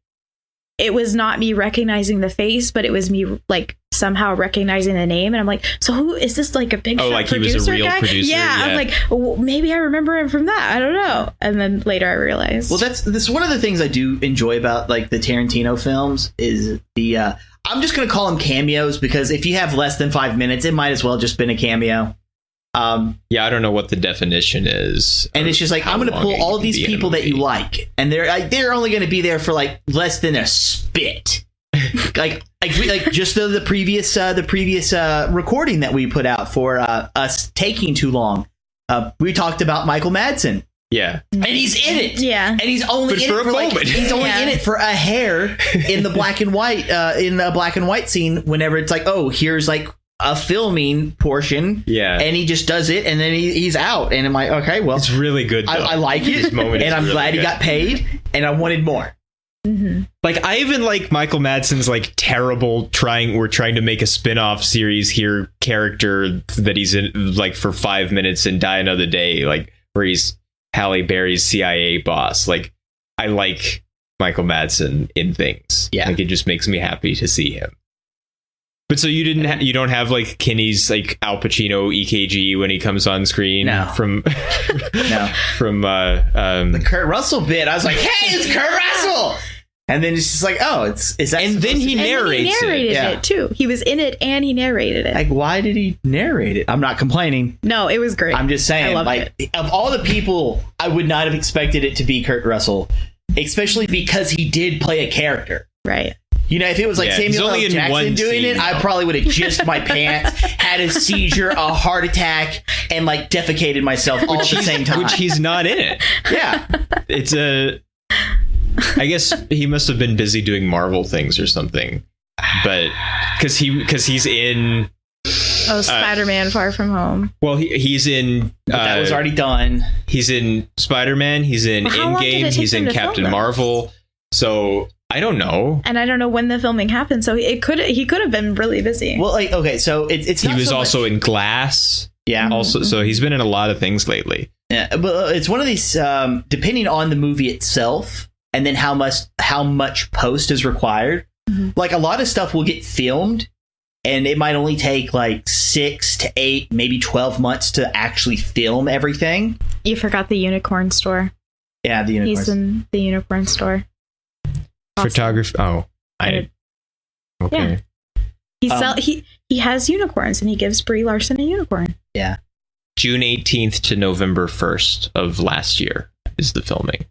it was not me recognizing the face, but it was me like somehow recognizing the name, and I'm like, so who is this? Like a big shot like producer he was a real guy? producer. Yeah, I'm like, well, maybe I remember him from that. I don't know. And then later I realized. Well, that's one of the things I do enjoy about like the Tarantino films is the I'm just gonna call them cameos, because if you have less than 5 minutes, it might as well just been a cameo. Yeah, I don't know what the definition is. And it's just like, I'm going to pull all these people that you like, and they're only going to be there for like less than a spit. like just the previous recording that we put out for us taking too long. We talked about Michael Madsen. Yeah. And he's in it. Yeah. And he's only in it for like, he's only in it for a hair in the black and white in a black and white scene whenever it's like, oh, here's like a filming portion, and he just does it, and then he's out, and I'm like, okay, well, it's really good. I like it, and I'm glad he got paid, and I wanted more. Mm-hmm. Like, I even like Michael Madsen's like terrible we're trying to make a spin-off series here character that he's in like for 5 minutes in Die Another Day, like where he's Halle Berry's CIA boss. Like, I like Michael Madsen in things. Yeah, like it just makes me happy to see him. But so you don't have like Kinney's like Al Pacino EKG when he comes on screen. From the Kurt Russell bit. I was like, hey, it's Kurt Russell. And then it's just like, oh, is that? And then he narrated it too. He was in it and he narrated it. Like, why did he narrate it? I'm not complaining. No, it was great. I'm just saying, like, of all the people, I would not have expected it to be Kurt Russell, especially because he did play a character. Right. You know, if it was like Samuel L. Jackson doing it, I probably would have jissed my pants, had a seizure, a heart attack, and like defecated myself all at the same time. Which he's not in it. Yeah. It's I guess he must have been busy doing Marvel things or something. But because he's in Oh, Spider-Man: Far From Home. Well, he's in. That was already done. He's in Spider-Man. He's in Endgame. He's in Captain Marvel. So I don't know. And I don't know when the filming happened. So he could have been really busy. Well, like, okay, so it's he not was so also much, in Glass. Yeah. Also, so he's been in a lot of things lately. Yeah, but it's one of these. Depending on the movie itself, and then how much post is required. Mm-hmm. Like a lot of stuff will get filmed, and it might only take like 6 to 8, maybe 12 months to actually film everything. You forgot the unicorn store. Yeah, the unicorn. He's in the unicorn store. Awesome. Photography. Oh, okay. Yeah. He has unicorns, and he gives Brie Larson a unicorn. Yeah. June 18th to November 1st of last year is the filming.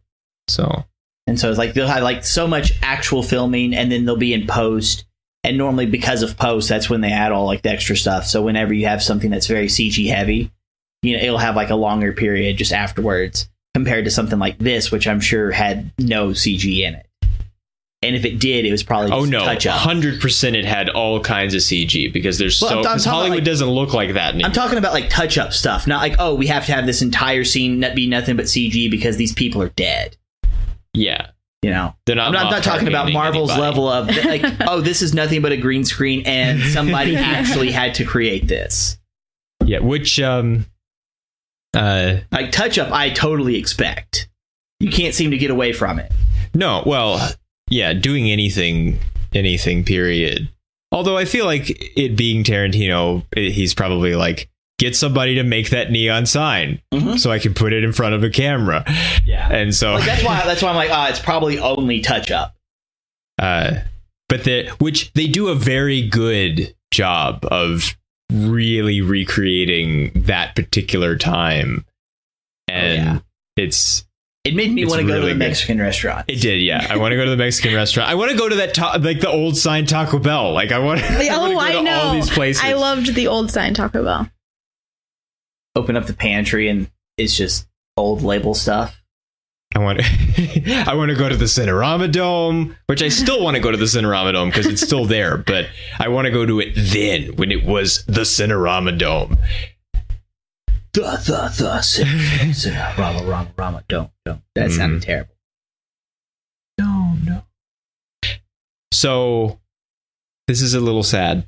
So it's like they'll have like so much actual filming, and then they'll be in post. And normally, because of post, that's when they add all like the extra stuff. So whenever you have something that's very CG heavy, it'll have like a longer period just afterwards, compared to something like this, which I'm sure had no CG in it. And if it did, it was probably just touch up. 100% it had all kinds of CG because because Hollywood doesn't look like that anymore. I'm talking about like touch up stuff, not like, oh, we have to have this entire scene be nothing but CG because these people are dead. Yeah. They're not. I'm not talking about Marvel's level of like, oh, this is nothing but a green screen and somebody actually had to create this. Yeah, which like touch up, I totally expect. You can't seem to get away from it. No, well, yeah, doing anything, period. Although I feel like it being Tarantino, he's probably like, get somebody to make that neon sign so I can put it in front of a camera. Yeah. And so like, that's why I'm like, it's probably only touch up. But which they do a very good job of really recreating that particular time. And it made me want to go to the Mexican restaurant. It did, yeah. I want to go to the Mexican restaurant. I want to go to that like the old sign Taco Bell. Like I want to go to all these places. I loved the old sign Taco Bell. Open up the pantry and it's just old label stuff. I want to go to the Cinerama Dome, which I still want to go to the Cinerama Dome because it's still there, but I want to go to it then when it was the Cinerama Dome. The Cinerama Dome. That sounded terrible. No. So this is a little sad.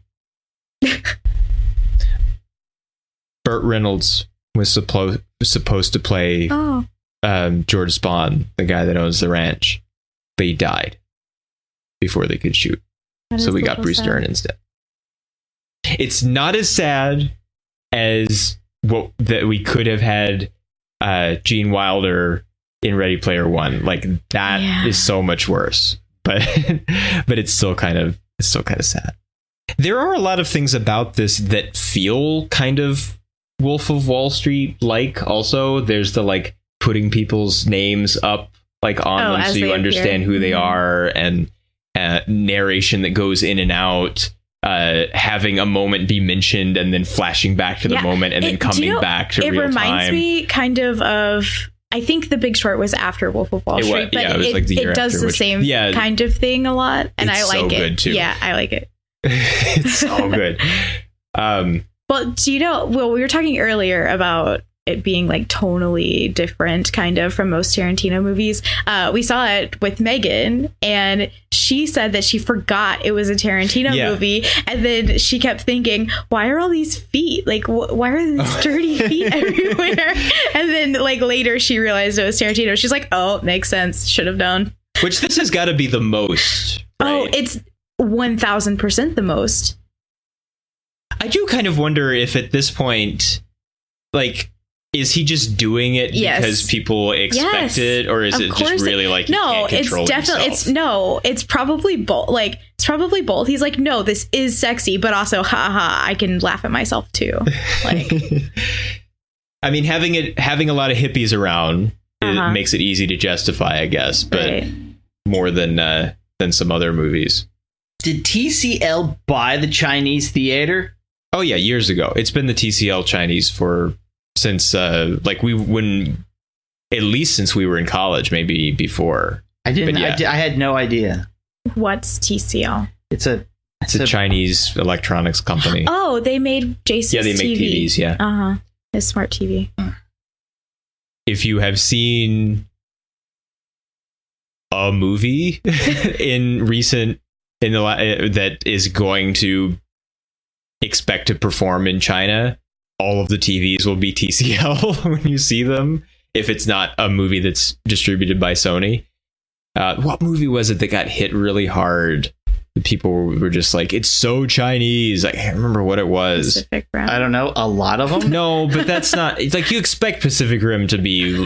Burt Reynolds was supposed to play George Spahn, the guy that owns the ranch, but he died before they could shoot. So we got Bruce Dern instead. It's not as sad as that we could have had Gene Wilder in Ready Player One. Like that is so much worse. But it's still kind of sad. There are a lot of things about this that feel kind of Wolf of Wall Street like. Also, there's the like putting people's names up like on them so you understand who they are, and narration that goes in and out, having a moment be mentioned and then flashing back to the moment and then coming back to real time. It reminds me kind of I think The Big Short was after Wolf of Wall Street, but it does the same kind of thing a lot, and I like it. Good too. Yeah, I like it. It's so good. Well, do you know, we were talking earlier about it being like tonally different kind of from most Tarantino movies. We saw it with Megan, and she said that she forgot it was a Tarantino movie, and then she kept thinking, why are all these feet? Like, why are these dirty feet everywhere? And then like later she realized it was Tarantino. She's like, oh, makes sense. Should have known. Which this has got to be the most. Right? Oh, it's 1000% the most. I do kind of wonder if at this point, like, is he just doing it because people expect it, or is it just really like he can't control himself? It's probably both. Like, it's probably both. He's like, no, this is sexy, but also, I can laugh at myself too. Like, I mean, having a lot of hippies around it makes it easy to justify, I guess, but more than some other movies. Did TCL buy the Chinese theater? Oh yeah, years ago. It's been the TCL Chinese since at least since we were in college, maybe before. I had no idea. What's TCL? It's a It's a Chinese electronics company. Oh, they made Jason's Yeah, they make TV. TVs, yeah. His smart TV. If you have seen a movie that is going to expect to perform in China, all of the TVs will be TCL when you see them. If it's not a movie that's distributed by Sony. What movie was it that got hit really hard? The people were just like, it's so Chinese. I can't remember what it was. Pacific Rim. I don't know. A lot of them? No, but that's not. It's like you expect Pacific Rim to be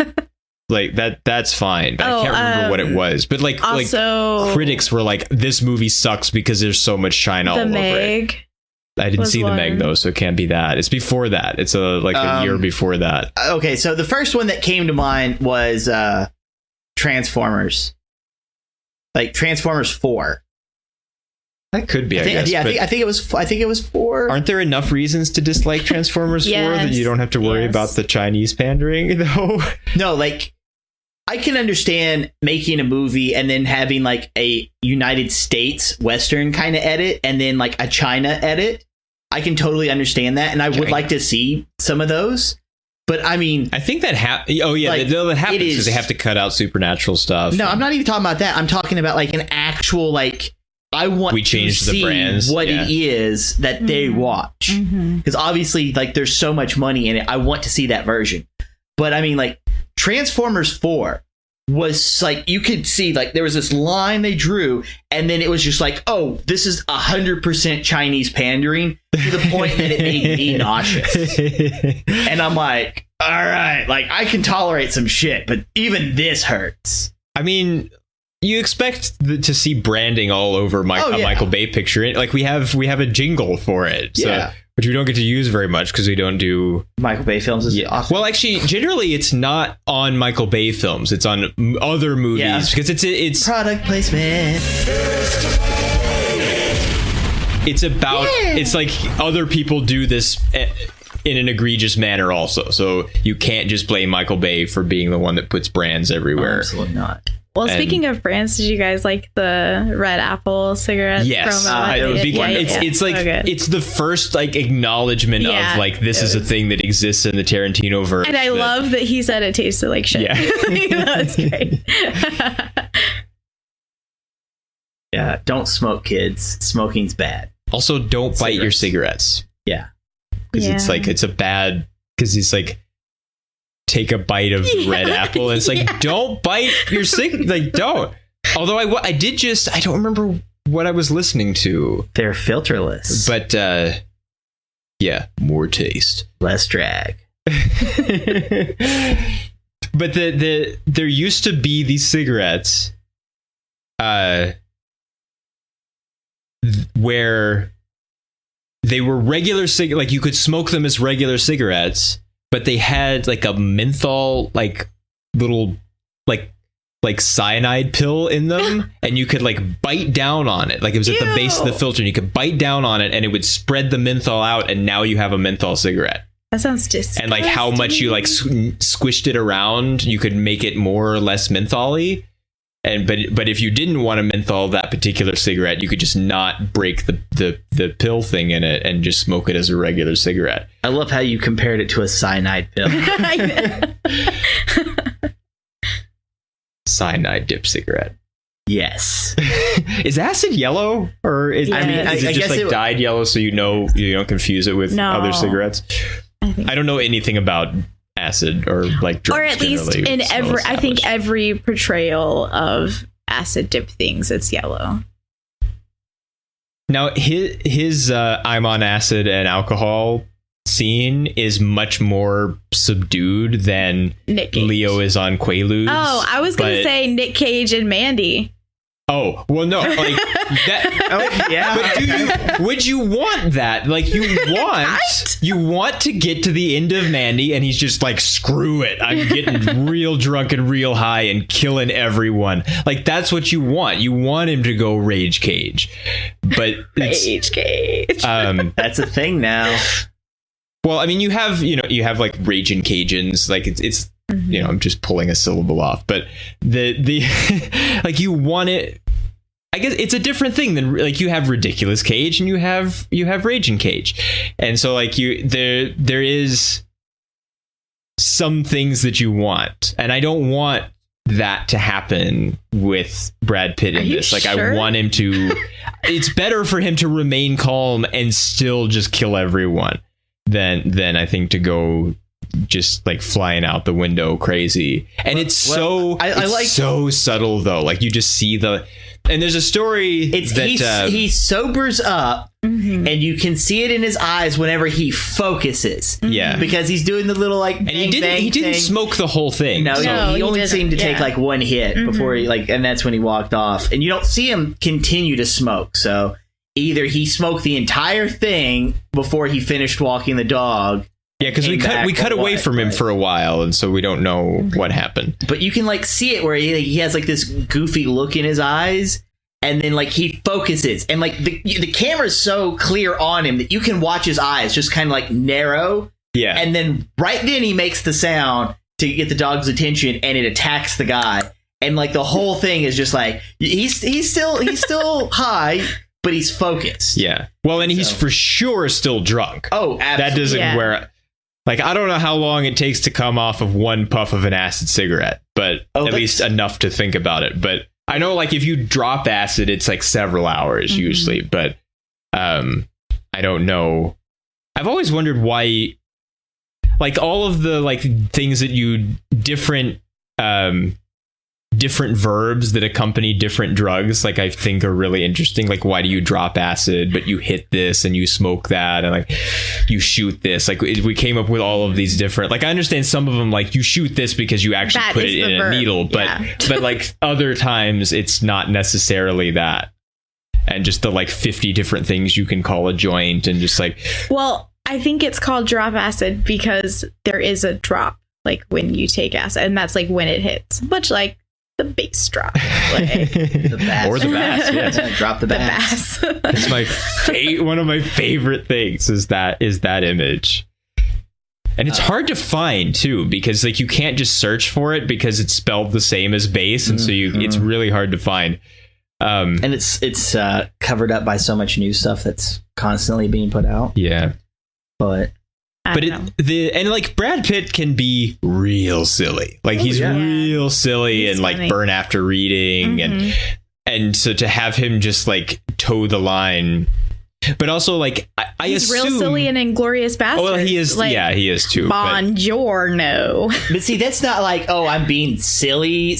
like that. That's fine. But I can't remember what it was. But also, like critics were like, this movie sucks because there's so much China all over it. I didn't see the Meg though, so it can't be that. It's before that. It's a year before that. Okay, so the first one that came to mind was Transformers. Like Transformers 4. That could be. I think it was 4. Aren't there enough reasons to dislike Transformers 4 that you don't have to worry about the Chinese pandering, though? No, like I can understand making a movie and then having like a United States Western kind of edit and then like a China edit. I can totally understand that, and I would like to see some of those. But I mean, I think that happens because they have to cut out supernatural stuff. No, I'm not even talking about that. I'm talking about like an actual like. I want to see what it is that they watch, because obviously, like, there's so much money in it. I want to see that version. But I mean, like, Transformers 4 was like, you could see like there was this line they drew, and then it was just like, oh, this is 100% Chinese pandering to the point that it made me nauseous. And I'm like, all right, like I can tolerate some shit, but even this hurts. I mean, you expect to see branding all over a Michael Bay picture. Like we have a jingle for it, which we don't get to use very much because we don't do Michael Bay films. Awesome. Well, actually, generally, it's not on Michael Bay films. It's on other movies because it's product placement. It's about it's like other people do this in an egregious manner also. So you can't just blame Michael Bay for being the one that puts brands everywhere. Absolutely not. Well, speaking of brands, did you guys like the Red Apple cigarette? Yes, promo? It's like it's the first like acknowledgement of like this is a thing that exists in the Tarantino verse. And I love that he said it tasted like shit. Yeah, that was great. Yeah, don't smoke, kids. Smoking's bad. Also, don't bite your cigarettes. Yeah, because it's like it's a bad because it's like. Take a bite of Red Apple and it's like don't bite your like don't. Although I did just I don't remember what I was listening to. They're filterless, but more taste, less drag. But there used to be these cigarettes where they were regular like you could smoke them as regular cigarettes, but they had like a menthol like little like cyanide pill in them, and you could like bite down on it. Like it was at the base of the filter, and you could bite down on it and it would spread the menthol out, and now you have a menthol cigarette. That sounds disgusting. And like how much you like squished it around, you could make it more or less mentholy. And but if you didn't want to menthol that particular cigarette, you could just not break the pill thing in it and just smoke it as a regular cigarette. I love how you compared it to a cyanide pill. Cyanide dip cigarette. Yes. Is acid yellow, or is it just like dyed yellow so you don't confuse it with other cigarettes? I don't know anything about acid or like drugs, or at least in every portrayal of acid dip things, it's yellow. Now his I'm on acid and alcohol scene is much more subdued than Leo is on Quaaludes. Oh, I was gonna say Nick Cage and Mandy. Oh, well, no, like that. Oh, yeah. But would you want that? Like you want to get to the end of Mandy and he's just like, screw it. I'm getting real drunk and real high and killing everyone. Like that's what you want. You want him to go Rage Cage. But Rage Cage. That's a thing now. Well, I mean, you have like Raging Cajuns, like it's I'm just pulling a syllable off, but the like you want it I guess it's a different thing than like you have Ridiculous Cage and you have Raging Cage. And so like there is some things that you want. And I don't want that to happen with Brad Pitt in this. Like, sure? I want him to, it's better for him to remain calm and still just kill everyone than I think to go just like flying out the window crazy. And it's so subtle though. Like you just see and there's a story he sobers up and you can see it in his eyes whenever he focuses. Yeah. Because he's doing the little like, and he didn't smoke the whole thing. No, he only seemed to take like one hit before he and that's when he walked off. And you don't see him continue to smoke. So either he smoked the entire thing before he finished walking the dog. Yeah, because we cut away from him for a while, and so we don't know what happened. But you can like see it where he has like this goofy look in his eyes, and then like he focuses, and like the camera's so clear on him that you can watch his eyes just kind of like narrow. Yeah, and then right then he makes the sound to get the dog's attention, and it attacks the guy, and like the whole thing is just like he's still high. But he's focused. Yeah. Well, and he's for sure still drunk. Oh, absolutely. That doesn't wear. Like, I don't know how long it takes to come off of one puff of an acid cigarette, but at least enough to think about it. But I know, like, if you drop acid, it's like several hours usually. But I don't know. I've always wondered why, like, all of the like things that different verbs that accompany different drugs, like I think are really interesting. Like, why do you drop acid, but you hit this and you smoke that, and like you shoot this? Like we came up with all of these different. Like I understand some of them, like you shoot this because you actually put it in a needle, but but like other times it's not necessarily that. And just the like 50 different things you can call a joint, and just like. Well, I think it's called drop acid because there is a drop, like when you take acid, and that's like when it hits, much like the bass drop, like the bass. Or the bass. Yes, drop the bass. It's my one of my favorite things is that image, and it's hard to find too because like you can't just search for it because it's spelled the same as bass, and so it's really hard to find. And it's covered up by so much new stuff that's constantly being put out. Yeah, but. And like Brad Pitt can be real silly. Like he's real silly and funny. Like Burn After Reading and so to have him just like toe the line, but also like he's assume real silly and Inglourious Basterds. Oh, well, he is. Like, yeah, he is too. Buongiorno. But see, that's not like I'm being silly.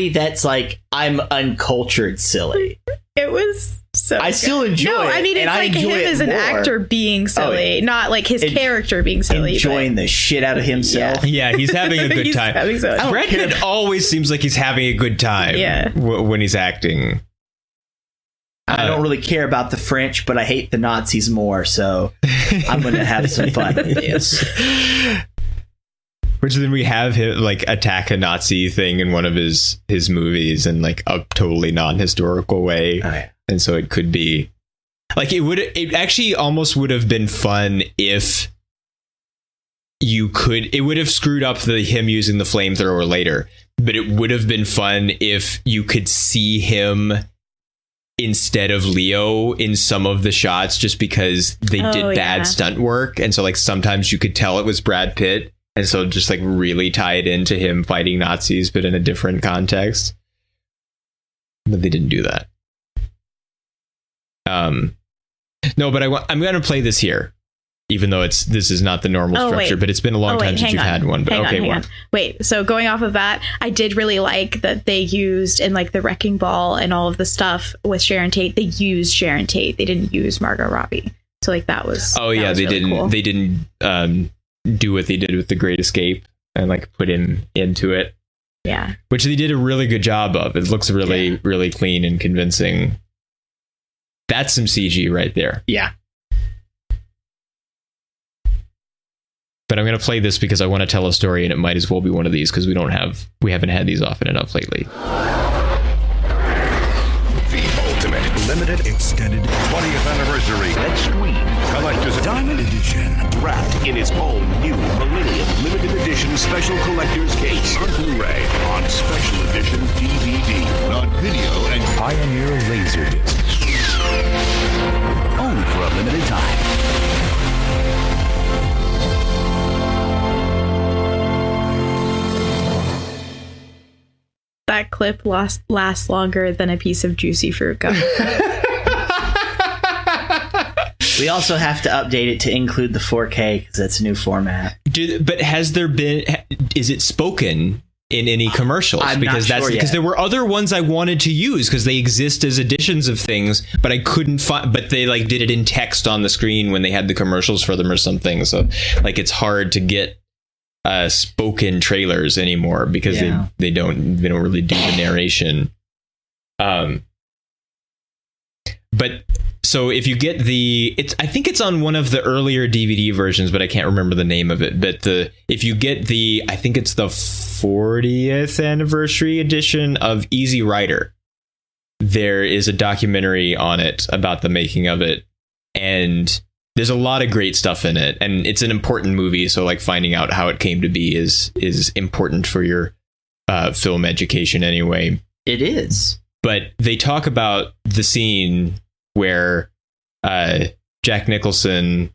That's like I'm uncultured silly. It was. So I still enjoy it. No, I mean, it's like him as an actor being silly, not like his character being silly. Enjoying the shit out of himself. Yeah, he's having a good time. Brad Pitt always seems like he's having a good time when he's acting. I don't really care about the French, but I hate the Nazis more, so I'm going to have some fun with this. Which then we have him like attack a Nazi thing in one of his movies in like a totally non-historical way. Oh, yeah. And so it could be like it actually almost would have been fun if it would have screwed up him using the flamethrower later, but it would have been fun if you could see him instead of Leo in some of the shots just because they did bad stunt work. And so like sometimes you could tell it was Brad Pitt. And so just like really tie it into him fighting Nazis, but in a different context. But they didn't do that. No, but I'm going to play this here, even though this is not the normal structure, but it's been a long time since you've had one. But hang on. Wait, so going off of that, I did really like that they used in like the Wrecking Ball and all of the stuff with Sharon Tate. They used Sharon Tate. They didn't use Margot Robbie. So like that was. Oh yeah, they didn't. Cool. They didn't do what they did with The Great Escape and like put him into it. Yeah, which they did a really good job of. It looks really, really clean and convincing. That's some CG right there. Yeah. But I'm going to play this because I want to tell a story, and it might as well be one of these because we haven't had these often enough lately. The ultimate limited extended 20th anniversary Extreme Collector's Diamond Edition, wrapped in its all new Millennium Limited Edition edition special collector's case on Blu-ray, on special edition DVD, on video and Pioneer Laserdisc. Only for a limited time. That clip lasts longer than a piece of juicy fruit gum. We also have to update it to include the 4K because that's a new format. But has there been? Is it spoken in any commercials? I'm because not sure because yet. there were other ones I wanted to use because they exist as editions of things, but I couldn't find. But they like did it in text on the screen when they had the commercials for them or something. So like it's hard to get spoken trailers anymore because they don't really do the narration. But so if you get I think it's on one of the earlier DVD versions, but I can't remember the name of it. But if you get I think it's the 40th anniversary edition of Easy Rider, there is a documentary on it about the making of it, and there's a lot of great stuff in it, and it's an important movie. So like finding out how it came to be is important for your film education anyway. It is. But they talk about the scene where Jack Nicholson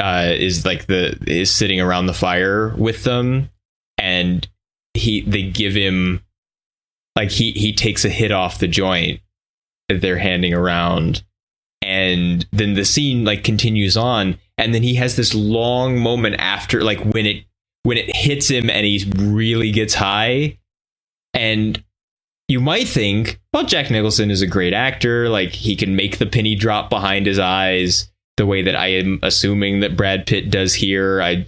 is sitting around the fire with them, and they give him like he takes a hit off the joint that they're handing around, and then the scene like continues on, and then he has this long moment after, like when it hits him and he really gets high. And you might think, well, Jack Nicholson is a great actor. Like he can make the penny drop behind his eyes the way that I am assuming that Brad Pitt does here. I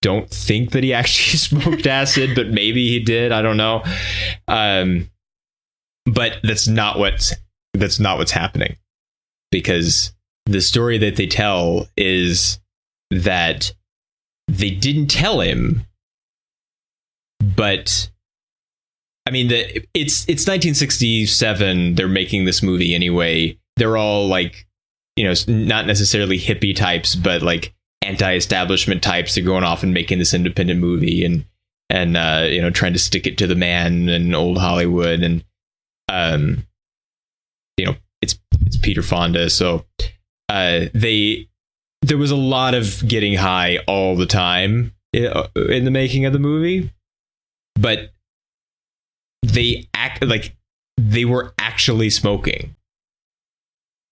don't think that he actually smoked acid, but maybe he did. I don't know. But that's not what's happening, because the story that they tell is that they didn't tell him, but I mean, it's 1967. They're making this movie anyway. They're all like, not necessarily hippie types, but like anti-establishment types. They're going off and making this independent movie and trying to stick it to the man in old Hollywood. And it's Peter Fonda. So there was a lot of getting high all the time in the making of the movie, but they act like they were actually smoking,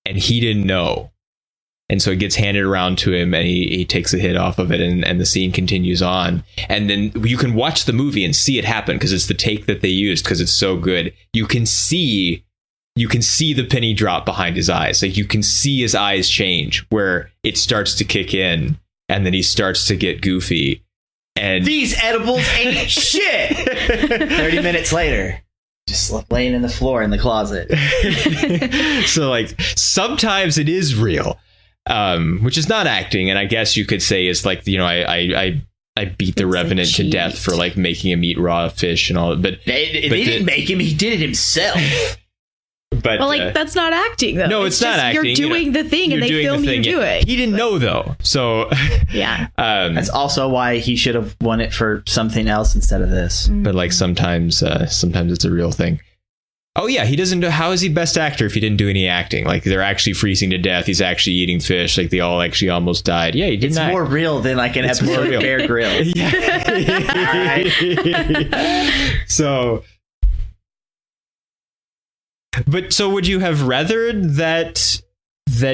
and he didn't know. And so it gets handed around to him, and he takes a hit off of it, and the scene continues on. And then you can watch the movie and see it happen, because it's the take that they used, because it's so good. You can see the penny drop behind his eyes. Like you can see his eyes change, where it starts to kick in, and then he starts to get goofy. And these edibles ain't shit. 30 minutes later, just laying in the floor in the closet. So like sometimes it is real, which is not acting, and I guess you could say is like, I beat the Revenant to death for like making him eat raw fish and all, but they didn't make him; he did it himself. But that's not acting though. No, it's not acting. You're doing the thing, and they film you do it. He didn't know though, so yeah. That's also why he should have won it for something else instead of this. But like sometimes it's a real thing. Oh yeah, he doesn't know. How is he best actor if he didn't do any acting? Like they're actually freezing to death. He's actually eating fish. Like they all actually almost died. Yeah, he didn't. It's more real than like an episode of Bear Grylls. Yeah. So. But so would you have rather that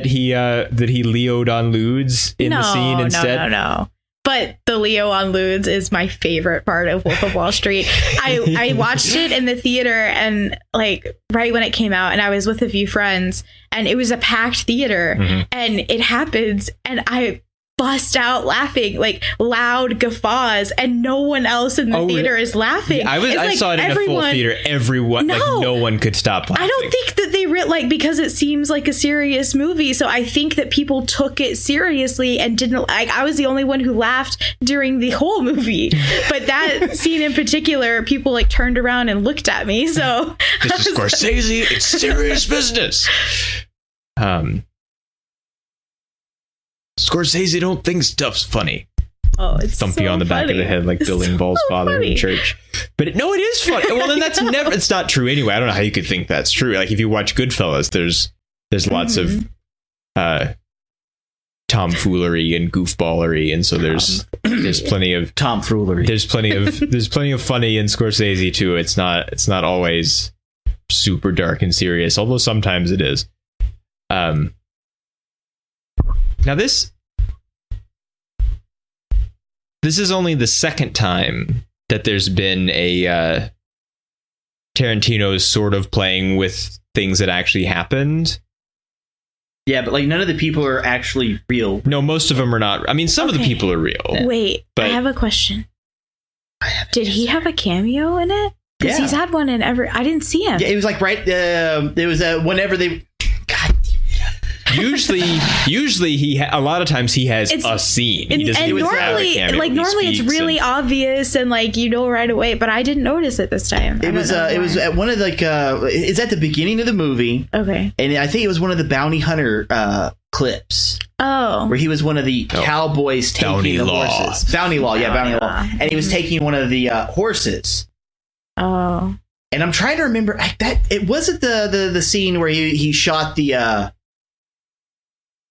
he Leo'd on Ludes in the scene instead? No. But the Leo on Ludes is my favorite part of Wolf of Wall Street. I watched it in the theater, and like right when it came out, and I was with a few friends, and it was a packed theater, and it happens, and I bust out laughing, like loud guffaws, and no one else in the theater is laughing. Yeah, I saw it in a full theater. Everyone, no one could stop laughing. I don't think that they because it seems like a serious movie, so I think that people took it seriously and didn't. Like, I was the only one who laughed during the whole movie, but that scene in particular, people like turned around and looked at me. So this is Scorsese. It's serious business. Scorsese don't think stuff's funny. it's thump so you on the back of funny. the head like It's Bill Engvall's so father funny. in church. But it is funny. Well, then it's not true anyway. I don't know how you could think that's true. Like if you watch Goodfellas, there's lots of tomfoolery and goofballery, and so there's plenty of tomfoolery. There's plenty of funny in Scorsese too. It's not always super dark and serious, although sometimes it is. Now this is only the second time that there's been a Tarantino's sort of playing with things that actually happened. Yeah, but like none of the people are actually real. No, most of them are not. I mean, some of the people are real. Wait, but I have a question. Did he have a cameo in it? Because Yeah. he's had one in every. I didn't see him. Yeah, it was like there was whenever they. God. Usually a lot of times he has a scene. He doesn't and even have a normally, cameo. like He normally, it's speaks really obvious and like you know right away. But I didn't notice it this time. It was at one of like it's at the beginning of the movie. Okay. And I think it was one of the bounty hunter clips. Oh. Where he was one of the cowboys taking Bounty the Law. horses. Bounty Law, yeah, Bounty Law. And he was taking one of the horses. Oh. And I'm trying to remember it wasn't the scene where he shot the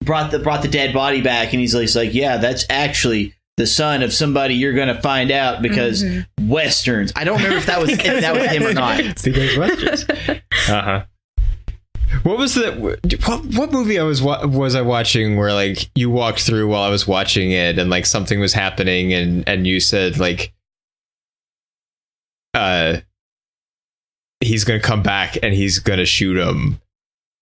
brought the dead body back, and he's like, yeah, that's actually the son of somebody you're gonna find out because westerns. I don't remember if that was him or not. Because westerns. What was what movie was I watching where like you walked through while I was watching it and like something was happening and you said like he's gonna come back and he's gonna shoot him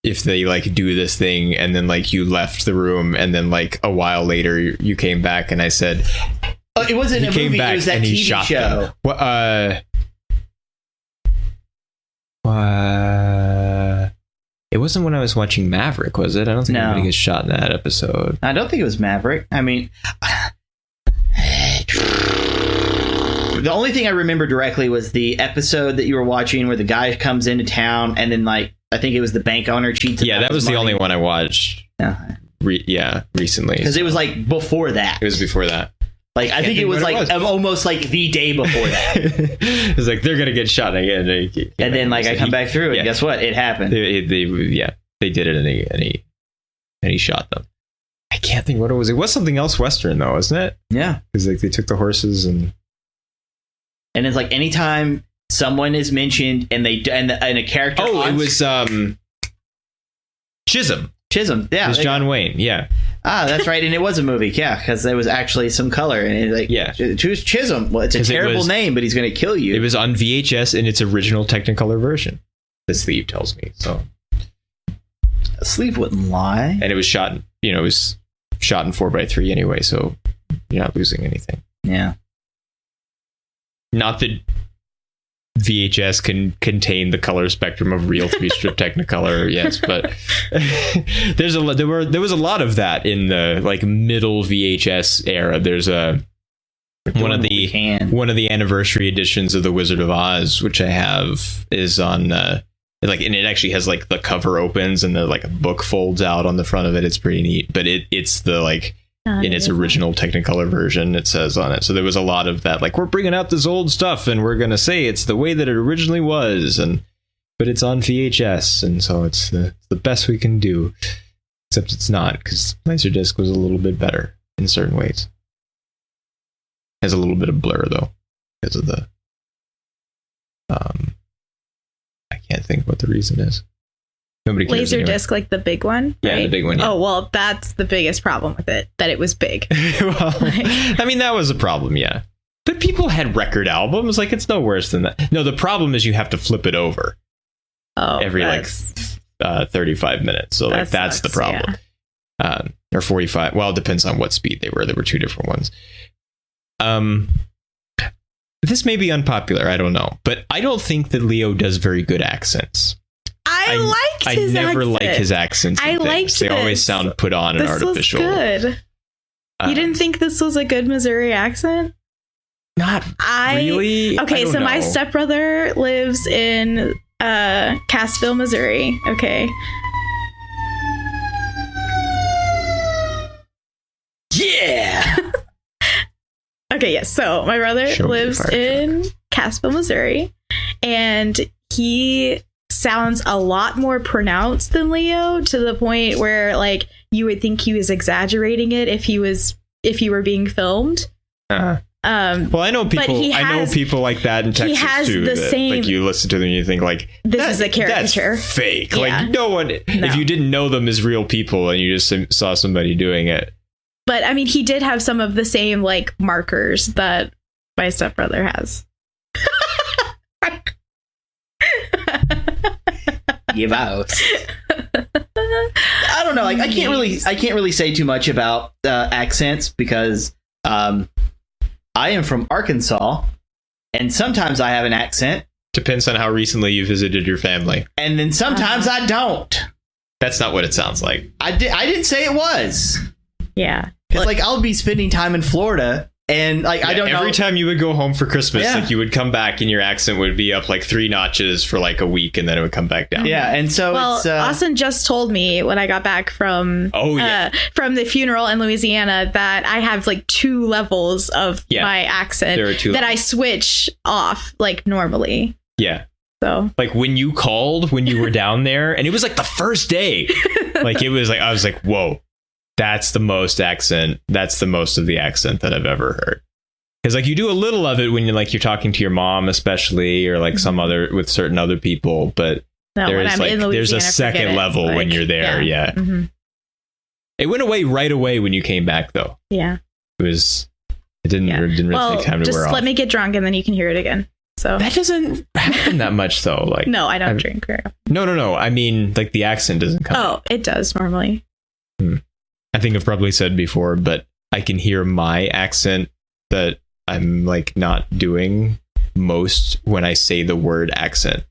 if they like do this thing, and then like you left the room and then like a while later you came back and I said it wasn't a movie, it was that TV show. It wasn't when I was watching Maverick, was it? I don't think anybody gets shot in that episode. I don't think it was Maverick. I mean, the only thing I remember directly was the episode that you were watching where the guy comes into town and then like I think it was the bank owner cheats. Yeah, that was the only one I watched. Recently. Because it was like before that. It was before that. Like I think it was like almost like the day before that. It's like they're gonna get shot again, and then like I come back through, and guess what? It happened. They did it, and he shot them. I can't think what it was. It was something else Western though, wasn't it? Yeah, because like they took the horses and it's like anytime someone is mentioned and they and a character. Oh, it was Chisholm. Yeah, it was John Wayne. Yeah. Ah, that's right, and it was a movie. Yeah, because there was actually some color, and it, like choose Chisholm. Well, it's a terrible name, but he's going to kill you. It was on VHS in its original Technicolor version. The sleeve tells me so. A sleeve wouldn't lie. And it was shot. It was shot in 4:3 anyway, so you're not losing anything. Yeah. Not that VHS can contain the color spectrum of real 3-strip Technicolor, yes, but there was a lot of that in the like middle VHS era. There's one of the anniversary editions of The Wizard of Oz, which I have, is on like, and it actually has like the cover opens and the like a book folds out on the front of it. It's pretty neat, but it's the like in its original Technicolor version, it says on it. So there was a lot of that, like, we're bringing out this old stuff and we're going to say it's the way that it originally was, but it's on VHS, and so it's the best we can do. Except it's not, because Laserdisc was a little bit better in certain ways. Has a little bit of blur though, because of the I can't think what the reason is. Nobody cares Laserdisc, like the big one? Yeah, right? the big one. Yeah. Oh, well, that's the biggest problem with it, that it was big. Well, I mean, that was a problem, yeah. But people had record albums. Like, it's no worse than that. No, the problem is you have to flip it over every, like, 35 minutes. So, like, that's the problem. Yeah. Or 45. Well, it depends on what speed they were. There were two different ones. This may be unpopular. I don't know. But I don't think that Leo does very good accents. I never like his accents. I liked They always sound put on and artificial. Was good. You didn't think this was a good Missouri accent? Not really. Okay, so my stepbrother lives in Cassville, Missouri. Okay. Yeah. Okay, yes. So my brother lives in Cassville, Missouri, and he sounds a lot more pronounced than Leo, to the point where like you would think he was exaggerating it if he were being filmed. Well, I know people like that in Texas too. Like you listen to them and you think like this is a caricature. That's fake. Yeah. Like no one. If you didn't know them as real people and you just saw somebody doing it. But I mean, he did have some of the same like markers that my stepbrother has. Give out. I don't know. Like I can't really say too much about accents because I am from Arkansas, and sometimes I have an accent. Depends on how recently you visited your family, and then sometimes I don't. That's not what it sounds like. I didn't say it was. Yeah, because like I'll be spending time in Florida. And like I don't know. Every time you would go home for Christmas, like you would come back and your accent would be up like 3 notches for like a week, and then it would come back down. Yeah, and so Austin just told me when I got back from from the funeral in Louisiana that I have like 2 levels of my accent there are 2 that levels. I switch off like normally. Yeah. So like when you called when you were down there, and it was like the first day, like it was like I was like, whoa. That's the most accent. That's the most of the accent that I've ever heard. Because like you do a little of it when you're talking to your mom, especially, or like some other with certain other people. But there's a second level when you're there. Yeah. Mm-hmm. It went away right away when you came back, though. Yeah. It didn't really take time to wear off. Just let me get drunk and then you can hear it again. So that doesn't happen that much, though. Like no, I don't drink very often. No. I mean, like the accent doesn't come. Oh, it does normally. I think I've probably said before, but I can hear my accent that I'm like not doing most when I say the word accent.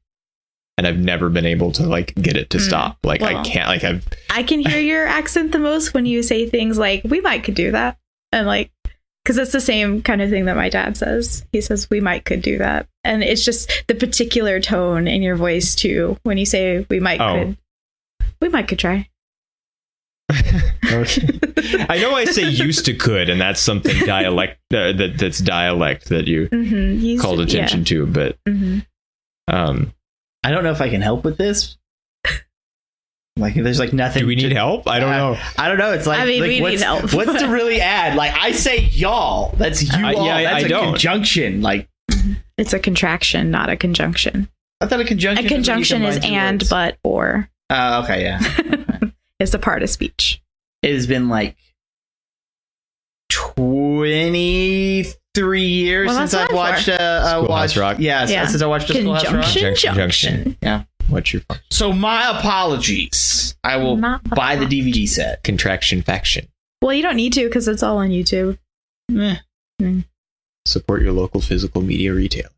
And I've never been able to like get it to stop. Like I can't like I can hear your accent the most when you say things like we might could do that. And like because it's the same kind of thing that my dad says. He says we might could do that. And it's just the particular tone in your voice too when you say we might could try. Okay. I know I say used to could, and that's something dialect that's dialect that you called attention to, but I don't know if I can help with this. Like there's like nothing. Do we need help? I don't know. I don't know. It's like, we need help. What's to really add? Like I say y'all. That's you all. That's a conjunction. Like it's a contraction, not a conjunction. I thought a conjunction. A conjunction is and, words. But, or. Okay, yeah. Okay. It's a part of speech. It has been like 23 years since I've watched Schoolhouse Rock. Since I watched Conjunction. Yeah. What's your function? So my apologies. I will buy the DVD set. Contraction faction. Well, you don't need to because it's all on YouTube. Support your local physical media retailer.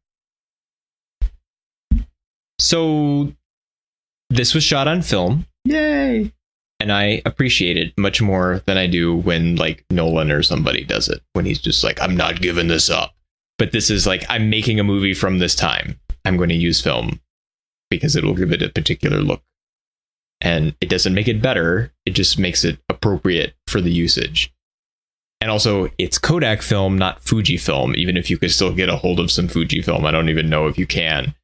So this was shot on film. Yay. And I appreciate it much more than I do when like Nolan or somebody does it. When he's just like, I'm not giving this up. But this is like, I'm making a movie from this time. I'm going to use film because it'll give it a particular look. And it doesn't make it better. It just makes it appropriate for the usage. And also, it's Kodak film, not Fuji film. Even if you could still get a hold of some Fuji film, I don't even know if you can.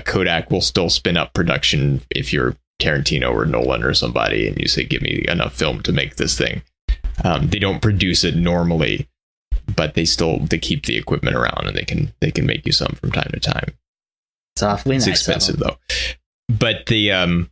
Kodak will still spin up production if you're Tarantino or Nolan or somebody and you say, give me enough film to make this thing. They don't produce it normally, but they keep the equipment around and they can make you some from time to time. It's awfully nice. It's expensive though. But the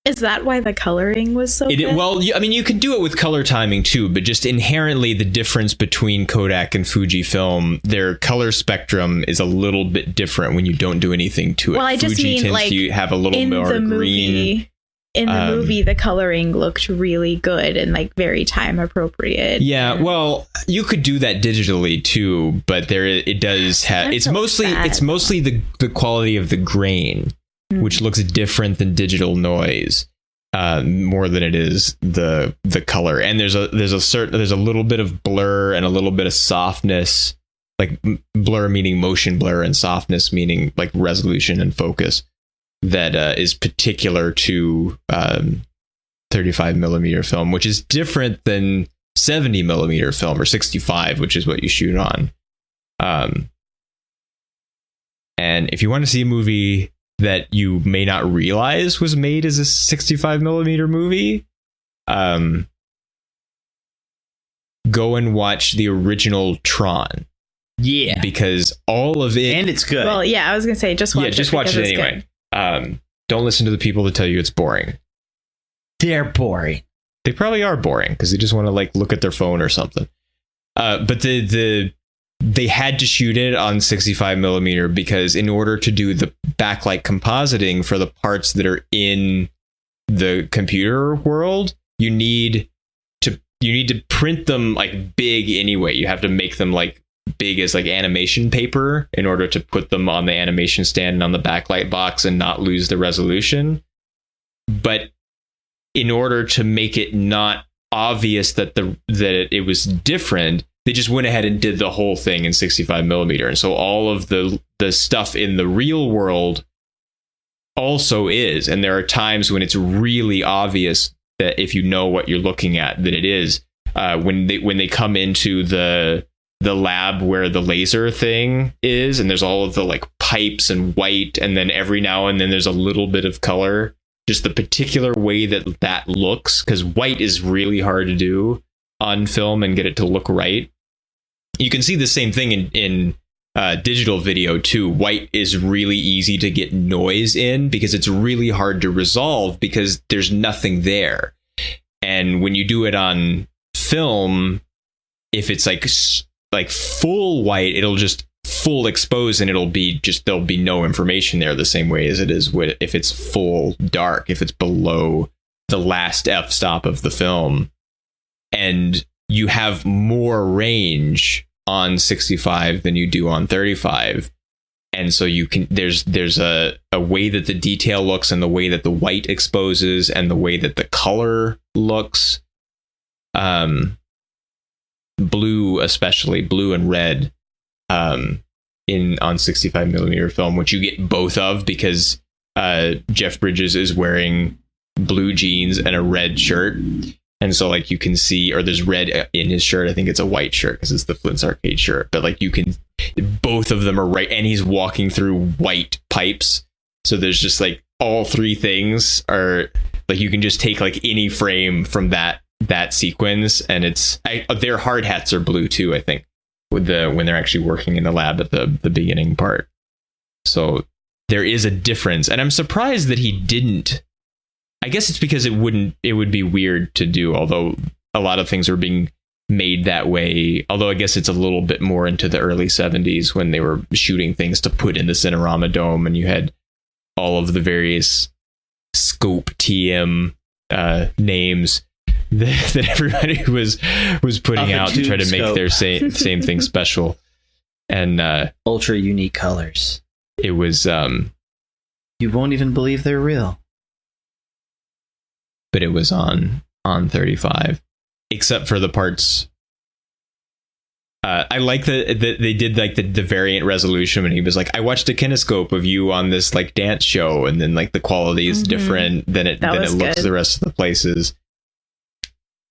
is that why the coloring was so good? Well, I mean, you can do it with color timing too, but just inherently the difference between Kodak and Fujifilm, their color spectrum is a little bit different when you don't do anything to it. Well, I just Fuji mean tends like to have a little more green. In the movie, the coloring looked really good and like very time appropriate. Yeah, well, you could do that digitally too, but it does have. It's mostly the quality of the grain, which looks different than digital noise, more than it is the color. And there's a little bit of blur and a little bit of softness, like blur meaning motion blur and softness meaning like resolution and focus. That is particular to 35 millimeter film, which is different than 70 millimeter film, or 65, which is what you shoot on. And if you want to see a movie that you may not realize was made as a 65 millimeter movie, go and watch the original Tron. Yeah, because all of it, and it's good. Well, yeah, I was gonna say just watch it. Yeah, just watch it anyway. Don't listen to the people that tell you it's boring. They're boring. They probably are boring because they just want to like look at their phone or something. But they had to shoot it on 65 millimeter because in order to do the backlight compositing for the parts that are in the computer world, you need to print them like big anyway. You have to make them like big as like animation paper in order to put them on the animation stand and on the backlight box and not lose the resolution. But in order to make it not obvious that it was different, they just went ahead and did the whole thing in 65 millimeter. And so all of the stuff in the real world also is. And there are times when it's really obvious that if you know what you're looking at, that it is. When they come into the lab where the laser thing is, and there's all of the like pipes and white, and then every now and then there's a little bit of color, just the particular way that looks, because white is really hard to do on film and get it to look right. You can see the same thing in digital video too. White is really easy to get noise in because it's really hard to resolve because there's nothing there. And when you do it on film, if it's like full white, it'll just full expose and it'll be just, there'll be no information there, the same way as it is if it's full dark, if it's below the last f-stop of the film. And you have more range on 65 than you do on 35. And so you can, there's a way that the detail looks and the way that the white exposes and the way that the color looks. Blue, especially blue and red, on 65 millimeter film, which you get both of because Jeff Bridges is wearing blue jeans and a red shirt. And so like you can see, or there's red in his shirt. I think it's a white shirt because it's the Flint's Arcade shirt. But like you can, both of them are right. And he's walking through white pipes. So there's just like all three things are like, you can just take like any frame from that sequence. And it's, their hard hats are blue too, I think, when they're actually working in the lab at the beginning part. So there is a difference. And I'm surprised that he didn't. I guess it's because it would be weird to do, although a lot of things are being made that way. Although I guess it's a little bit more into the early 70s when they were shooting things to put in the Cinerama Dome, and you had all of the various Scope TM names that everybody was putting out to try to make their same thing special. And ultra unique colors. It was you won't even believe they're real. But it was on 35, except for the parts. I like that they did like the variant resolution, and he was like, I watched a kinescope of you on this like dance show, and then like the quality is different than it looks the rest of the places.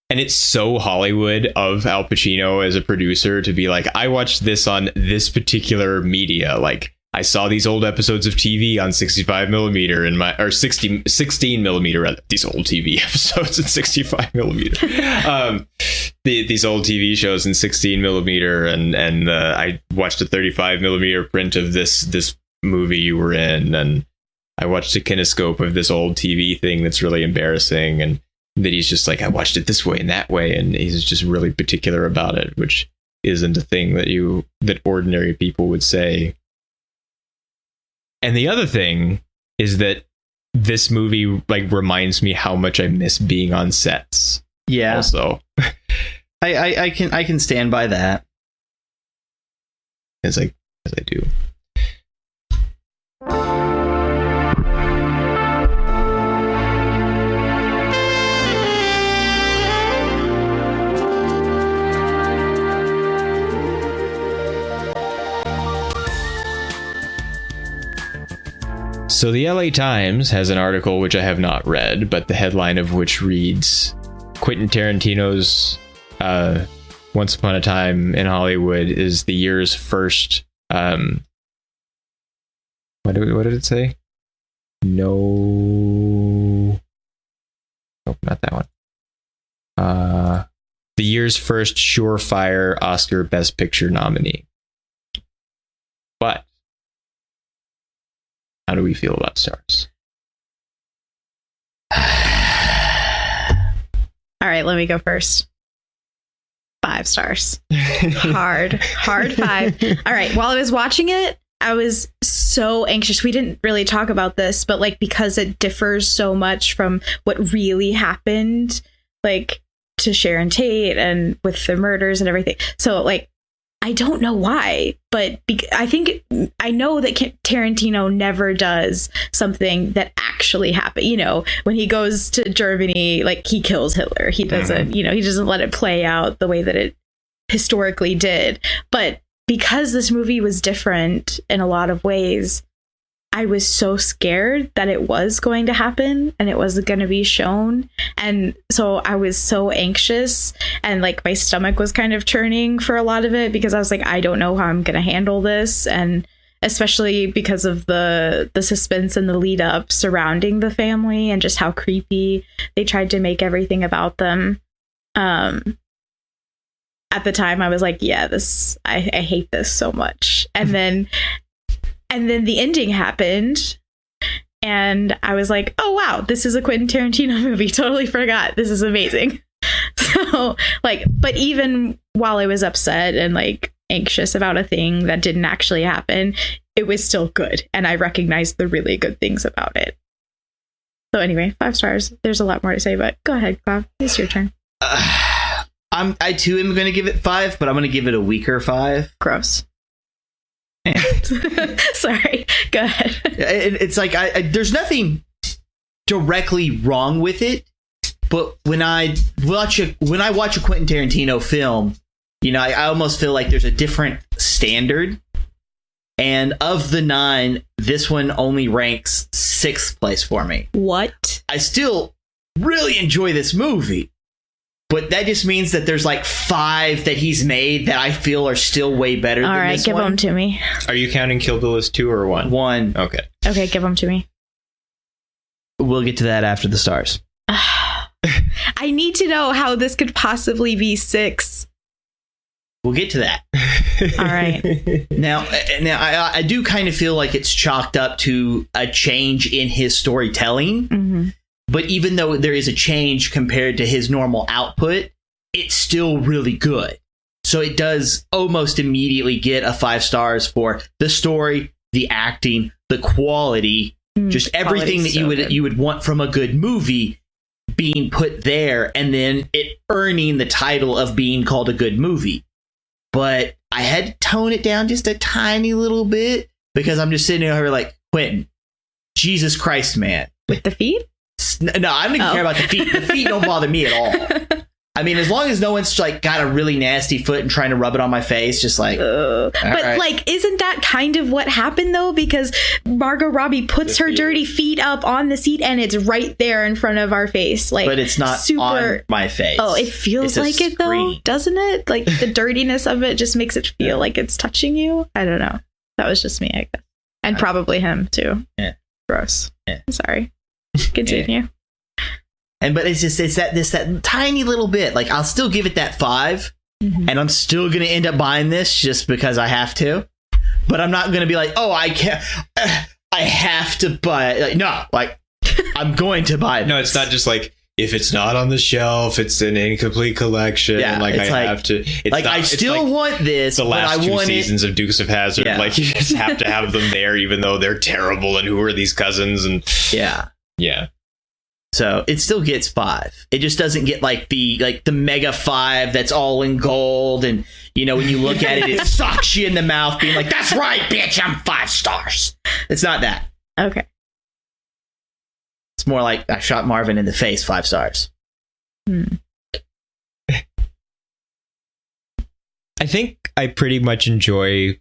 And it's so Hollywood of Al Pacino as a producer to be like, I watched this on this particular media. Like, I saw these old episodes of TV on 65 millimeter or 16 millimeter, these old TV episodes in 65 millimeter, these old TV shows in 16 millimeter. And I watched a 35 millimeter print of this movie you were in. And I watched a kinescope of this old TV thing that's really embarrassing. And that he's just like, I watched it this way and that way. And he's just really particular about it, which isn't a thing that ordinary people would say. And the other thing is that this movie like reminds me how much I miss being on sets. Yeah. Also, I can stand by that. As I do. So the LA Times has an article which I have not read, but the headline of which reads, Quentin Tarantino's Once Upon a Time in Hollywood is the year's first. What did it say? No. Nope, not that one. The year's first surefire Oscar Best Picture nominee. But how do we feel about stars? All right, let me go first. 5 stars. Hard 5. All right, while I was watching it, I was so anxious. We didn't really talk about this, but like, because it differs so much from what really happened, like to Sharon Tate and with the murders and everything. So like, I don't know why, but I know that Tarantino never does something that actually happened. You know, when he goes to Germany, like he kills Hitler. He doesn't, he doesn't let it play out the way that it historically did. But because this movie was different in a lot of ways, I was so scared that it was going to happen and it was going to be shown. And so I was so anxious, and like my stomach was kind of churning for a lot of it, because I was like, I don't know how I'm going to handle this. And especially because of the suspense and the lead up surrounding the family and just how creepy they tried to make everything about them. At the time I was like, yeah, I hate this so much. And then the ending happened, and I was like, oh, wow, this is a Quentin Tarantino movie. Totally forgot. This is amazing. So, like, but even while I was upset and, like, anxious about a thing that didn't actually happen, it was still good. And I recognized the really good things about it. So anyway, 5 stars. There's a lot more to say, but go ahead, Bob. It's your turn. I too am going to give it 5, but I'm going to give it a weaker 5. Gross. Sorry, go ahead. It's like there's nothing directly wrong with it, but when I watch a Quentin Tarantino film, I almost feel like there's a different standard. And of the 9, this one only ranks 6th place for me. What? I still really enjoy this movie, but that just means that there's like 5 that he's made that I feel are still way better than this one. All right, give them to me. Are you counting Kill Bill as 2 or 1? 1. Okay, give them to me. We'll get to that after the stars. I need to know how this could possibly be 6. We'll get to that. All right. Now I do kind of feel like it's chalked up to a change in his storytelling. Mm-hmm. But even though there is a change compared to his normal output, it's still really good. So it does almost immediately get a 5 stars for the story, the acting, the quality, just everything that you would want from a good movie being put there, and then it earning the title of being called a good movie. But I had to tone it down just a tiny little bit, because I'm just sitting here like, Quentin, Jesus Christ, man. With the feet? No, I don't even care about the feet. The feet don't bother me at all. I mean, as long as no one's like got a really nasty foot and trying to rub it on my face, just like. But right. Like, isn't that kind of what happened though? Because Margot Robbie puts her dirty feet up on the seat, and it's right there in front of our face. Like, but it's not on my face. Oh, it feels like it though, doesn't it? Like the dirtiness of it just makes it feel like it's touching you. I don't know. That was just me, I guess, and probably him too. Yeah. Gross. Yeah. Sorry. Continue. Yeah. But it's that tiny little bit. Like, I'll still give it that 5, and I'm still gonna end up buying this just because I have to. But I'm not gonna be like, oh, I can't. I have to buy it. Like, no, like I'm going to buy it. No, it's not just like, if it's not on the shelf, it's an incomplete collection. Yeah, like I have to. It's like, I still want this. The last but I 2 want seasons of Dukes of Hazzard. Yeah. Like, you just have to have them there, even though they're terrible. And who are these cousins? And yeah. So it still gets 5. It just doesn't get like the mega 5 that's all in gold, and when you look at it, it sucks you in the mouth, being like, "That's right, bitch, I'm 5 stars." It's not that. Okay. It's more like I shot Marvin in the face, 5 stars. I think I pretty much enjoy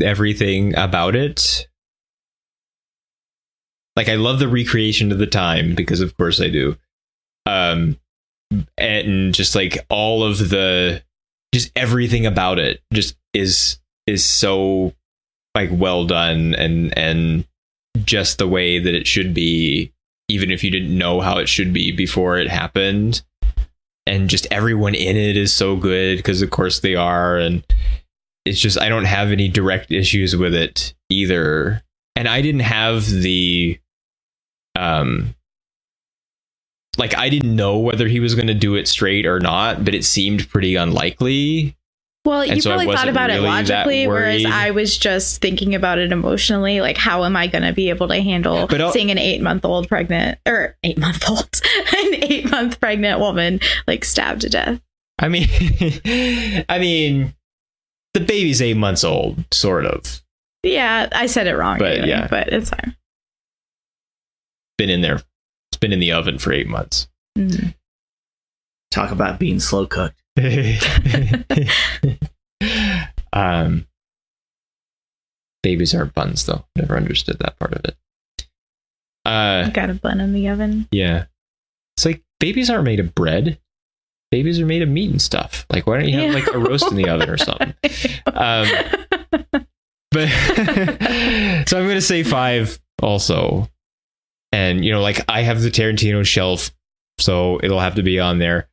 everything about it. Like, I love the recreation of the time, because of course I do. and just like all of just everything about it just is so like well done and just the way that it should be, even if you didn't know how it should be before it happened. And just everyone in it is so good, because of course they are, and it's just, I don't have any direct issues with it either. And I didn't have the like, I didn't know whether he was going to do it straight or not, but it seemed pretty unlikely. Well, you probably thought about it logically, whereas worried. I was just thinking about it emotionally. Like, how am I going to be able to handle seeing an 8-month-old pregnant, or 8-month-old, an 8-month pregnant woman like stabbed to death? I mean, the baby's 8 months old, sort of. Yeah, I said it wrong, but anyway, but it's fine. Been in there. It's been in the oven for 8 months. Mm-hmm. Talk about being slow cooked. Babies aren't buns, though. Never understood that part of it. Got a bun in the oven. Yeah, it's like babies aren't made of bread. Babies are made of meat and stuff. Like, why don't you have like a roast in the oven or something? But so I'm gonna say 5 also, and like I have the Tarantino shelf, so it'll have to be on there.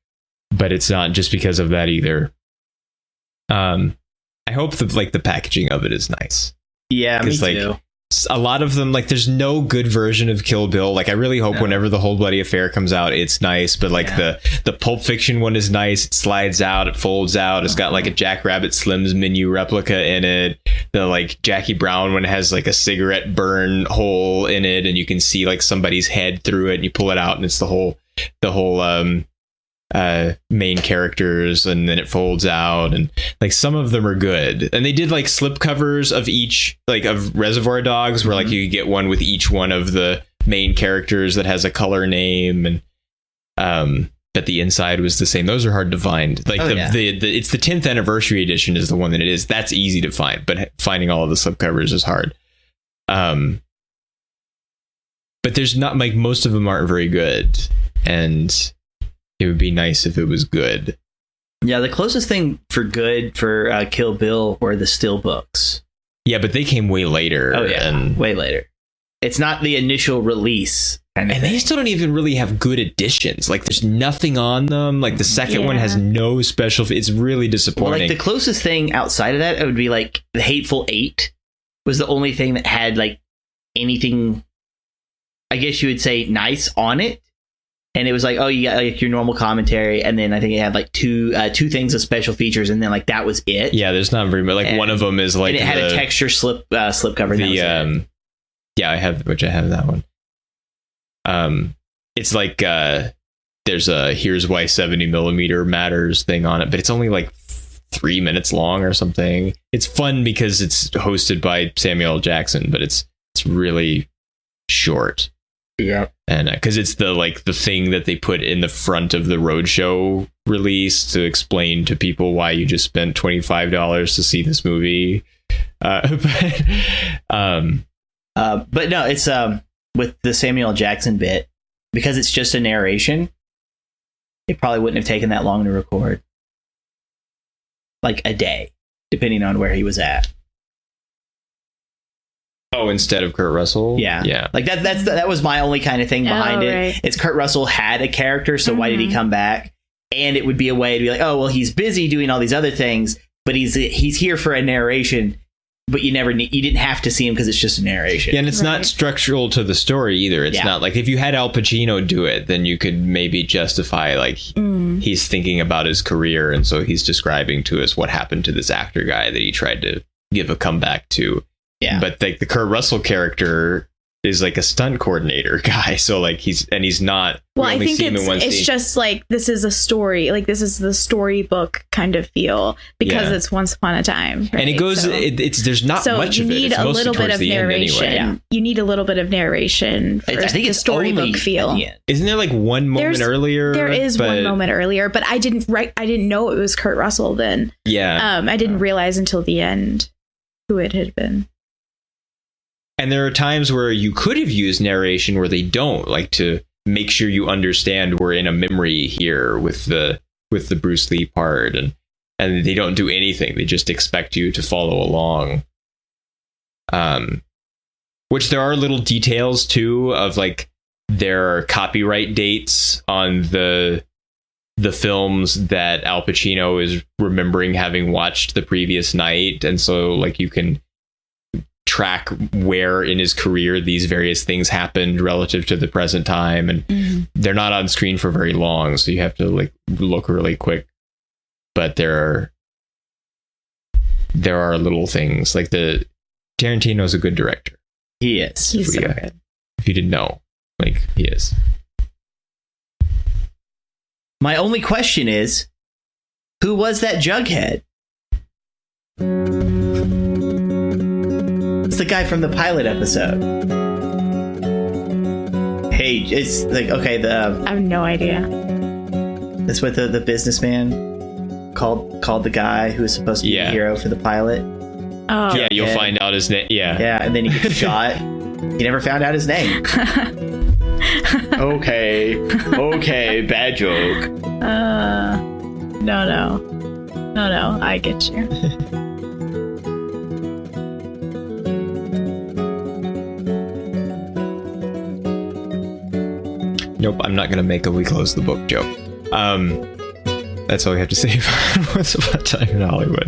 But it's not just because of that either. I hope the packaging of it is nice. Yeah, me too. A lot of them, like, there's no good version of Kill Bill. Like, I really hope whenever the Whole Bloody Affair comes out, it's nice. But like the Pulp Fiction one is nice. It slides out, it folds out. It's got like a Jackrabbit Slims menu replica in it. The like Jackie Brown one has like a cigarette burn hole in it, and you can see like somebody's head through it, and you pull it out, and it's the whole main characters, and then it folds out, and like some of them are good. And they did like slip covers of each, like of Reservoir Dogs, where like you could get one with each one of the main characters that has a color name, and but the inside was the same. Those are hard to find. Like it's the 10th anniversary edition is the one that it is. That's easy to find, but finding all of the slip covers is hard. But there's not, like, most of them aren't very good, and it would be nice if it was good. Yeah, the closest thing for good for Kill Bill were the still books. Yeah, but they came way later. Oh, yeah, way later. It's not the initial release. And they still don't even really have good editions. Like, there's nothing on them. Like, the second one has no special... It's really disappointing. Well, like, the closest thing outside of that, it would be, like, The Hateful Eight was the only thing that had, like, anything, I guess you would say, nice on it. And it was like, oh, you got like your normal commentary, and then I think it had like two things of special features, and then like that was it. Yeah, there's not very much. Like, one of them is like, and it had a texture slip cover. Yeah, I have that one. It's like there's a Here's Why 70mm Matters thing on it, but it's only like 3 minutes long or something. It's fun because it's hosted by Samuel L. Jackson, but it's really short. Yeah, and because it's the thing that they put in the front of the Roadshow release to explain to people why you just spent $25 to see this movie. But no, it's with the Samuel L. Jackson bit, because it's just a narration. It probably wouldn't have taken that long to record, like a day, depending on where he was at. Oh, instead of Kurt Russell? Yeah. Like that was my only kind of thing behind it. Right. It's Kurt Russell had a character, so why did he come back? And it would be a way to be like, oh, well, he's busy doing all these other things, but he's here for a narration. But you didn't have to see him because it's just a narration. Yeah, and it's not structural to the story either. It's not like, if you had Al Pacino do it, then you could maybe justify like he's thinking about his career, and so he's describing to us what happened to this actor guy that he tried to give a comeback to. Yeah, but like the Kurt Russell character is like a stunt coordinator guy, so like he's not. Well, I think it's just like, this is a story, like this is the storybook kind of feel, because it's Once Upon a Time, right? And it goes. So, it's there's not much of it. It's mostly towards the end anyway. Yeah. You need a little bit of narration for the storybook feel. Isn't there like one moment earlier? There is one moment earlier, but I didn't know it was Kurt Russell then. Yeah, I didn't realize until the end who it had been. And there are times where you could have used narration where they don't, like to make sure you understand we're in a memory here with the Bruce Lee part, and they don't do anything. They just expect you to follow along. Which there are little details too of like there are copyright dates on the films that Al Pacino is remembering having watched the previous night, and so like you can track where in his career these various things happened relative to the present time, and they're not on screen for very long, so you have to like look really quick. But there are little things like Tarantino's a good director. He is. He's so good. If you didn't know, like, he is. My only question is, who was that Jughead? It's the guy from the pilot episode. Hey, it's like, okay, I have no idea. that's what the businessman called the guy who was supposed to be the hero for the pilot. Oh, yeah, you'll find out his name. Yeah, and then he gets shot. He never found out his name. Okay, bad joke. No, I get you. Nope, I'm not gonna make a "we close the book" joke. That's all we have to say about Once Upon a Time in Hollywood.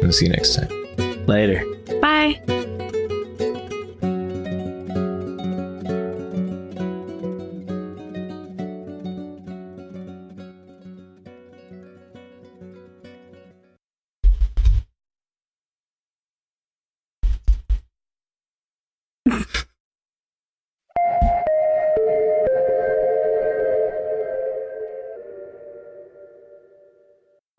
We'll see you next time. Later. Bye.